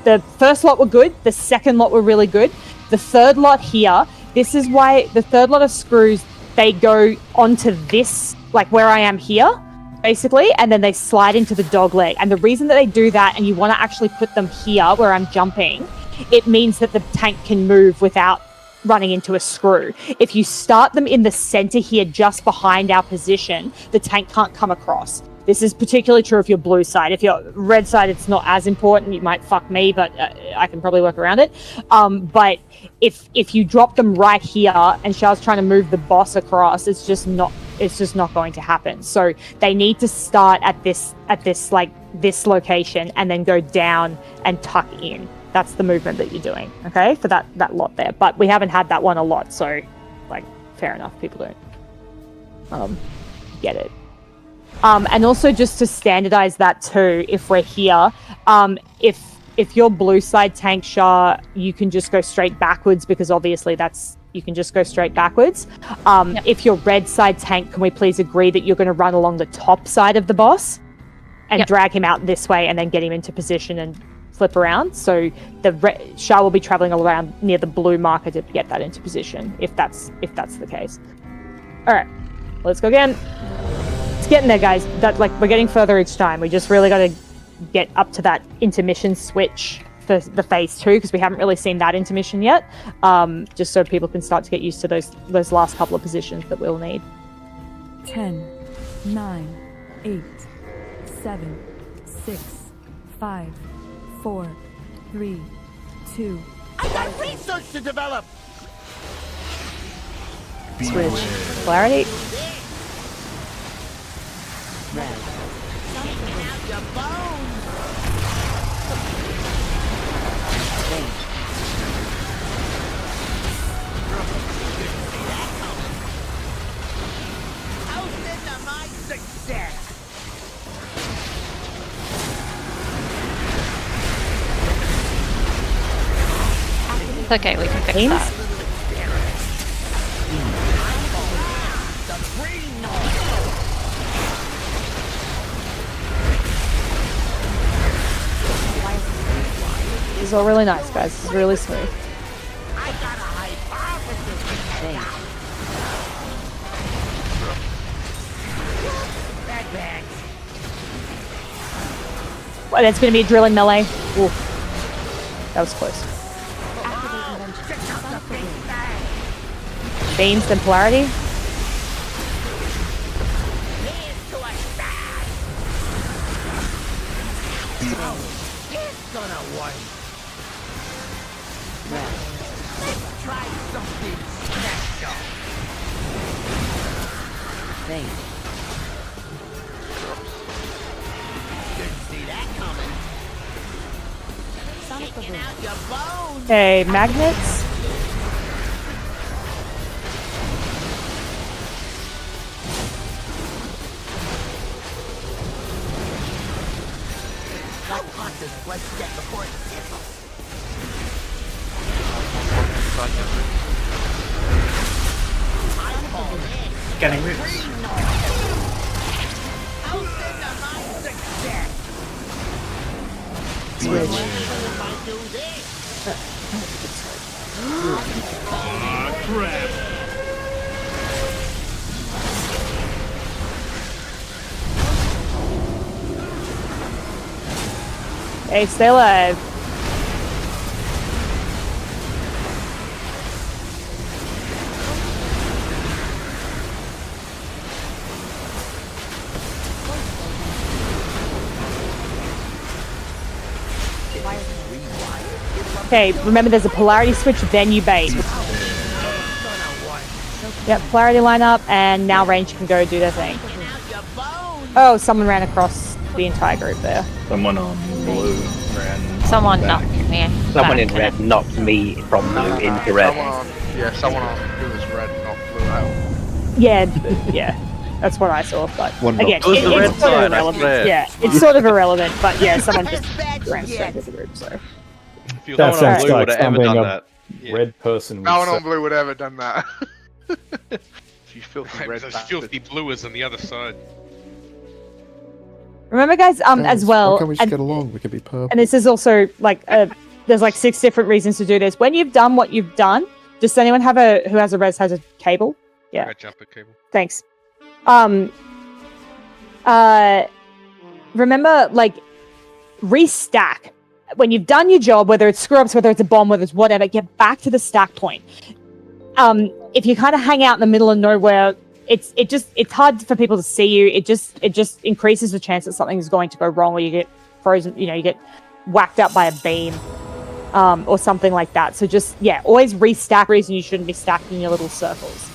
the first lot were good, the second lot were really good. The third lot here, this is why the third lot of screws, they go onto this, like where I am here, basically, and then they slide into the dog leg. And the reason that they do that, and you want to actually put them here where I'm jumping, it means that the tank can move without running into a screw. If you start them in the center here, just behind our position, the tank can't come across. This is particularly true if you're blue side. If you're red side, it's not as important. You might fuck me, but I can probably work around it. But if you drop them right here and Char's trying to move the boss across, it's just not going to happen. So they need to start at this location and then go down and tuck in. That's the movement that you're doing, okay, for that lot there. But we haven't had that one a lot, so like fair enough. People don't get it. And also just to standardize that too, if we're here, if you're blue side tank Char, you can just go straight backwards, because obviously you can just go straight backwards. If you're red side tank, can we please agree that you're going to run along the top side of the boss and drag him out this way and then get him into position and flip around? So the Char will be traveling around near the blue marker to get that into position, if that's the case. All right, let's go again. It's getting there, guys. We're getting further each time. We just really got to get up to that intermission switch for the phase 2, because we haven't really seen that intermission yet. Just so people can start to get used to those last couple of positions that we'll need. 10, 9, 8, 7, 6, 5, 4, 3, 2. I got research to develop. Switch. Polarity. Red. Taking out your bones. Out into my success. it's okay. We can fix that. This is all really nice, guys. This is really smooth. I got a hypothesis. Bad bags. Well, that's going to be a drilling melee. Ooh. That was close. Beams, then polarity. It's gonna work. Let's try something special. Didn't see that coming. Taking out your bones. Okay, magnets. want this blood step before it sizzles. Getting roots. Crap. Hey, stay alive. Okay, remember there's a polarity switch, then you bait. Yep, polarity line up, and now range can go do their thing. Oh, someone ran across the entire group there. Someone on blue ran. Someone back. knocked me. Someone in back. red knocked me from blue into red. Someone on who was red knocked blue out. Yeah, that's what I saw. But One again, knocked. It was the red it's sort of side, I irrelevant. swear. Yeah, it's sort of irrelevant. But yeah, someone just ran straight into the group. So Feel That someone on sounds blue like would have ever something done a that. red person would No one say. on blue would ever done that. You filthy red Those bastard. filthy bluers on the other side. remember, guys, as well. Why can't we just and- get along? We could be purple. And this is also like there's like 6 different reasons to do this. When you've done what you've done, does anyone have who has a res has a cable? Yeah. Red jumper cable. Thanks. Remember, like, restack. When you've done your job, whether it's screw ups, whether it's a bomb, whether it's whatever, get back to the stack point. If you kind of hang out in the middle of nowhere, it's hard for people to see you. It just increases the chance that something is going to go wrong, or you get frozen. You get whacked up by a beam, or something like that. So just always restack. Reason you shouldn't be stacking your little circles.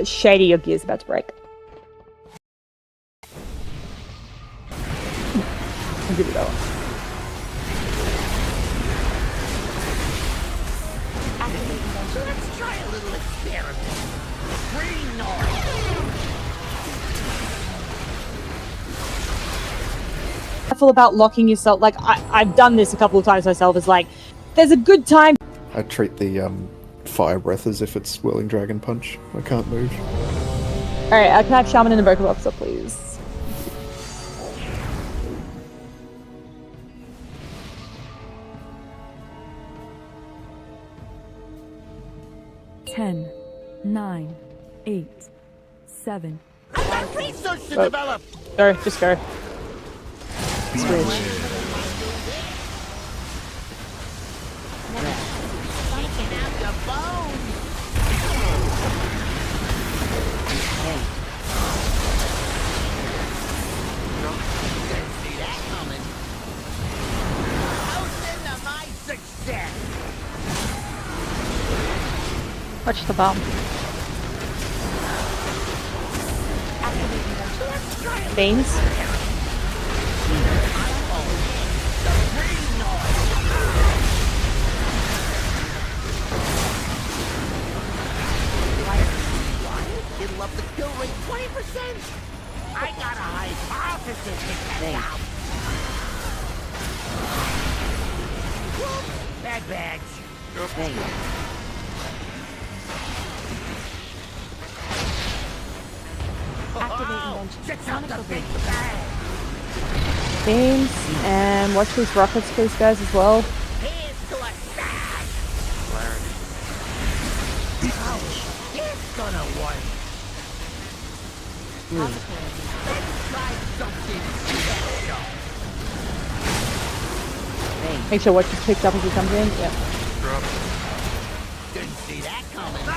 Shady, your gear's about to break. I'll give you that one. Let's try a little experiment. Green noise. Careful about locking yourself. Like I've done this a couple of times myself. Is like, there's a good time. I treat the fire breath as if it's whirling dragon punch. I can't move. All right, can I have Shaman and Invoker Officer, please? Ten, 9, 8, 7. I got research to develop. Go, just go. Switch. Taking out your bones. Didn't see that coming. Toast into my success. Watch the bomb. Beans. It'll up the kill rate 20%. I got a hypothesis to test out. Whoops, bad badge. Check out the big bang. Beans. And watch these rockets, please, guys, as well. Here's to a stash. Ouch, it's gonna work. Let's try something special. Make sure watch is picked up as he comes in. Yep. Didn't see that coming.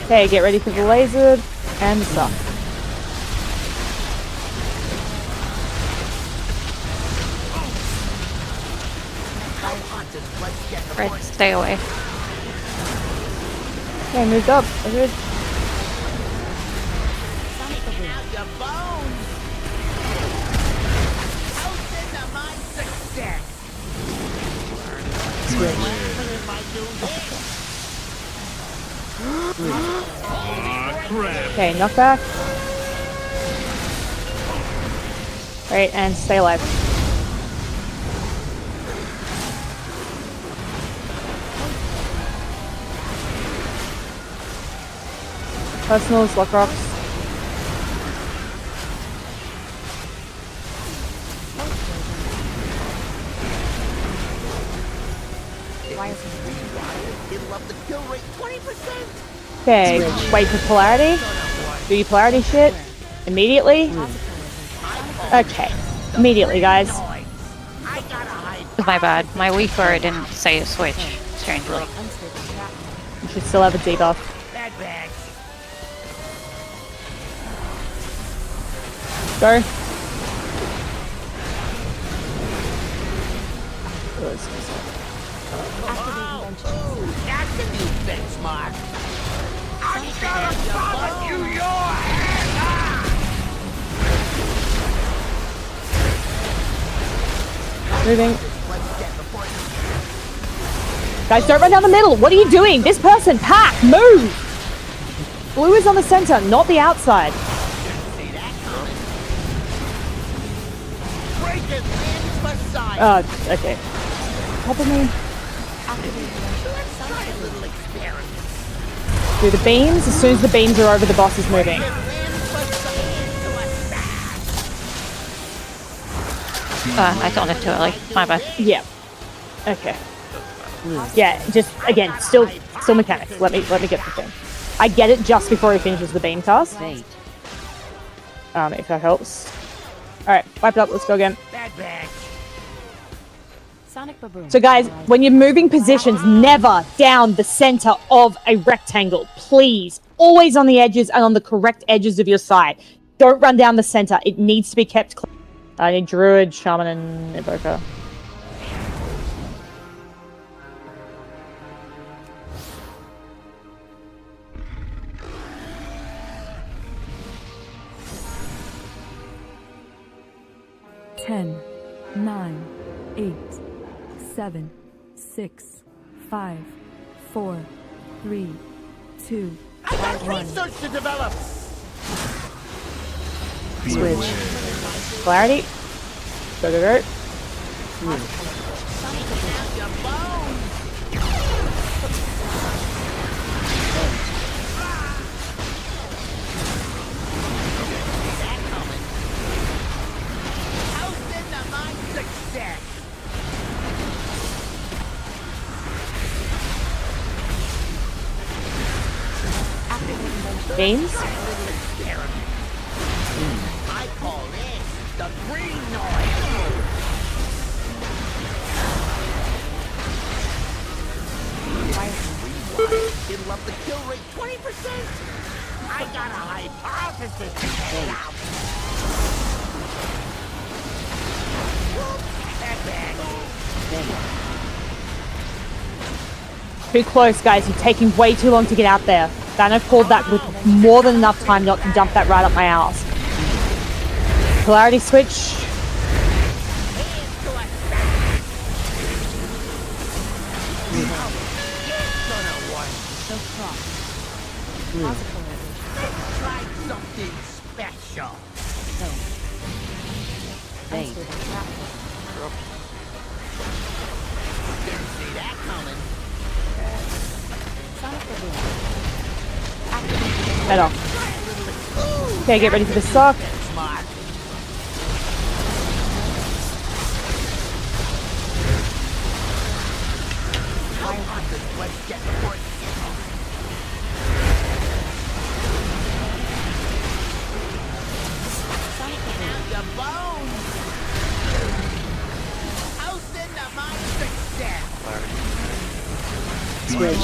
Okay, get ready for the laser and the suck. Red, stay away. Okay, moved up. We're good. Taking out your bones. Okay, knockback. Right, and stay alive. Personals, lock rocks. It'll up the kill rate 20%. Okay, wait for polarity. Do your polarity shit. Immediately. Okay, immediately, guys. My bad. My weak word didn't say to switch, strangely. You should still have a debuff. Go. That's the new benchmark. I'm gonna follow you your Moving. Guys, don't run down the middle. What are you doing? This person, pack, move. Blue is on the center, not the outside. Oh, okay. Help me. Do the beams. As soon as the beams are over, the boss is moving. I thought it too early. My bad. Yeah. Okay. Yeah, just again, still mechanics. Let me get the thing. I get it just before he finishes the beam cast. If that helps. Alright, wipe it up, let's go again. So guys, when you're moving positions, never down the center of a rectangle. Please. Always on the edges and on the correct edges of your side. Don't run down the center. It needs to be kept clean. I need Druid, Shaman, and Evoker. Ten, 9, 8, 7, 6, 5, 4, 3, 2, I got 1. research to develop. Switch. Clarity. Go, go, go. Games? I call this the green noise. It'll up the kill rate 20%. I got a hypothesis to get out. Too close, guys. You're taking way too long to get out there. Thanos called that with more than enough time not to dump that right up my ass. Polarity switch. Try something special. Didn't see that coming. Head off. Okay, get ready for the sock. Switch.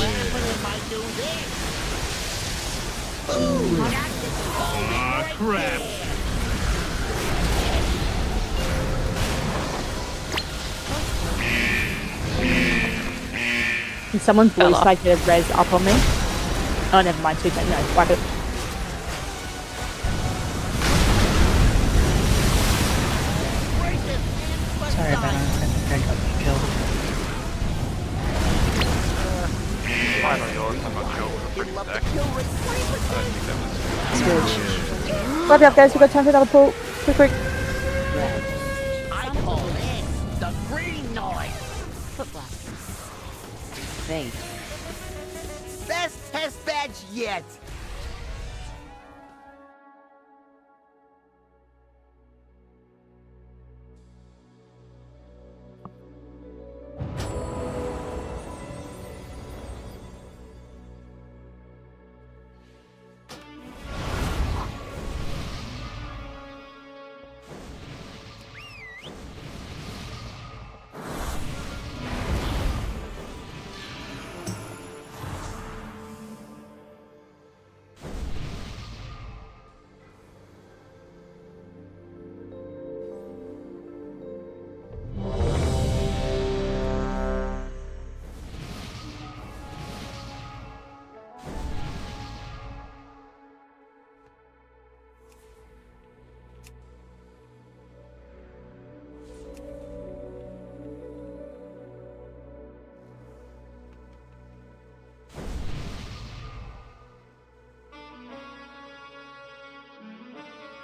Crap. Can someone blue side get a res up on me? Oh, never mind. 2 seconds. No, wipe it. Sorry, Ben. I think I got killed. Wrap it up, guys. We've got time for another pull. Quick. I call it the green noise. Fade. Best test badge yet.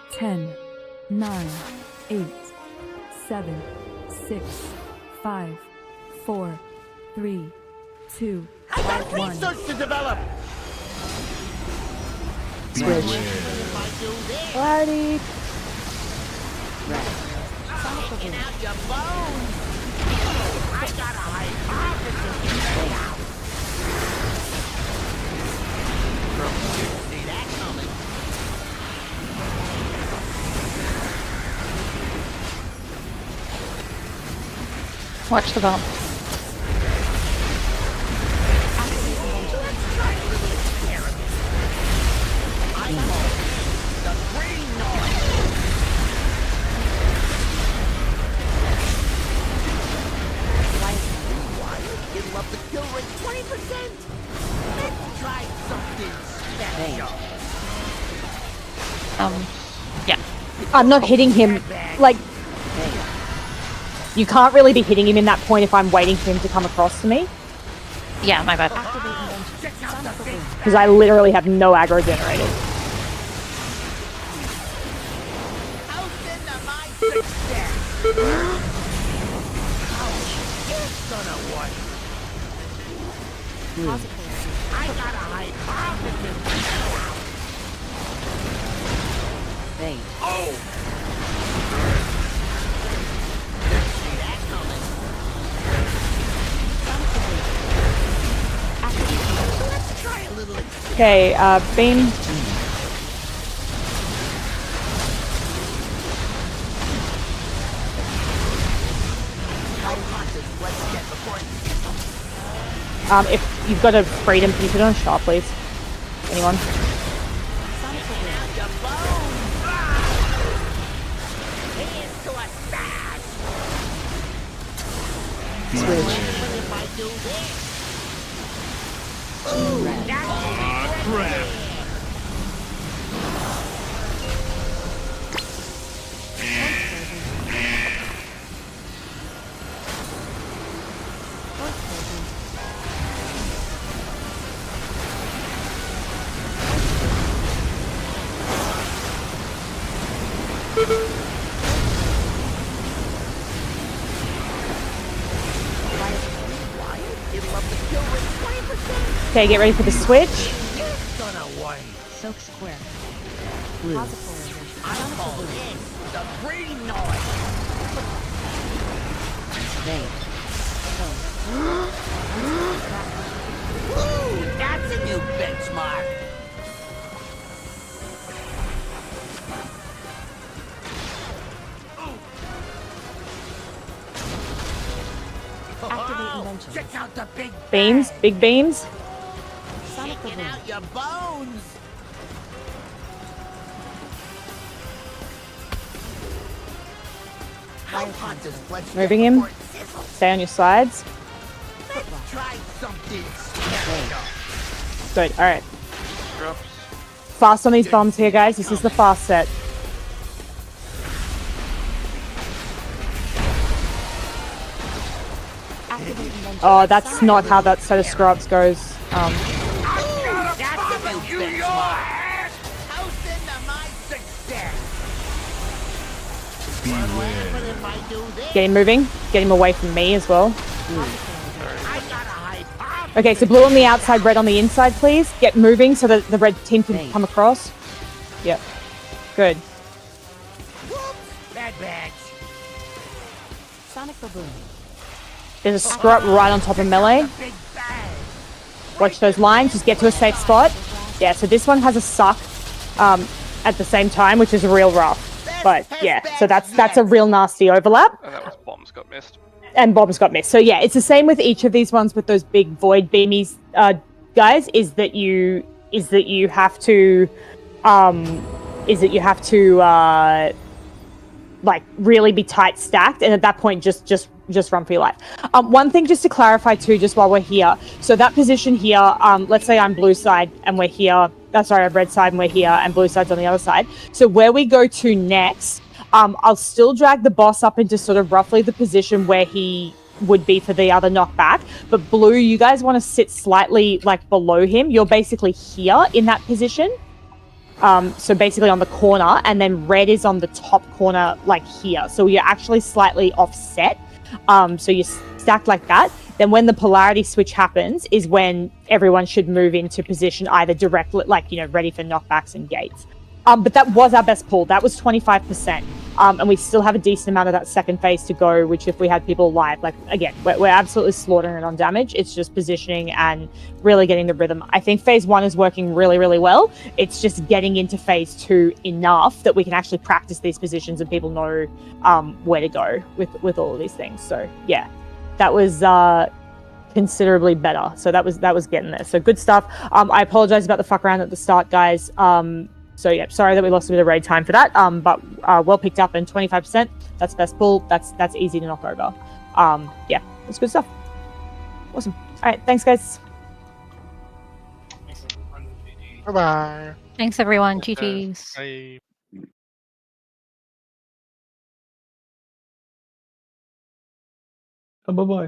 Ten, 9, 8, 7, 6, 5, 4, 3, 2, I got 1. research to develop. Switch. Polarity. Taking out your bones. I got a hypothesis. See that coming? Watch the bump. It'll up the kill rate 20%. Let's try something special. Yeah. I'm not hitting him. Like, you can't really be hitting him in that point if I'm waiting for him to come across to me. Yeah, my bad. Because I literally have no aggro generated. I got a hypothesis. Fade. Oh! See that coming? Let's try a little. Okay, beam. If you've got a freedom, can you put it on sharp, please? Anyone? Switch. Crap. Okay, get ready for the switch. Soak square. Blue. I call it the green noise. Fade. Ooh, that's a new benchmark. Activate invention. Check out the big Beams, big beams. taking out your bones. Moving him. Stay on your sides. Let's try something special. Good, alright. Fast on these bombs here, guys. This is the fast set. Oh, that's not how that set of scrubs goes. That's a new benchmark. House into my success. Get him moving. Get him away from me as well. Okay, so blue on the outside, red on the inside, please. Get moving so that the red team can come across. Yep. Good. Bad batch. Sonic Baboon. There's a screw up right on top of melee. Watch those lines. Just get to a safe spot. Yeah, so this one has a suck at the same time, which is real rough. But yeah, so that's a real nasty overlap. And that was bombs got missed. And bombs got missed. So yeah, it's the same with each of these ones with those big void beamies, guys. Is that you have to like really be tight stacked, and at that point just run for your life. One thing just to clarify too, just while we're here. So that position here, let's say I'm blue side and we're here. Sorry, I'm red side and we're here, and blue side's on the other side. So where we go to next. I'll still drag the boss up into sort of roughly the position where he would be for the other knockback. But blue, you guys want to sit slightly like below him. You're basically here in that position. So basically on the corner, and then red is on the top corner like here. So you're actually slightly offset. So you're stacked like that. Then when the polarity switch happens is when everyone should move into position either directly, like, you know, ready for knockbacks and gates. But that was our best pull. That was 25%. And we still have a decent amount of that second phase to go, which if we had people live, like, again, we're absolutely slaughtering it on damage. It's just positioning and really getting the rhythm. I think phase 1 is working really, really well. It's just getting into phase 2 enough that we can actually practice these positions and people know where to go with all of these things. So, yeah, that was considerably better. So that was getting there. So good stuff. I apologize about the fuck around at the start, guys. So yeah, sorry that we lost a bit of raid time for that. But well picked up, and 25%. That's best pull. That's easy to knock over. Yeah, that's good stuff. Awesome. All right, thanks guys. Bye bye. Thanks everyone. GG's. Bye. Bye bye.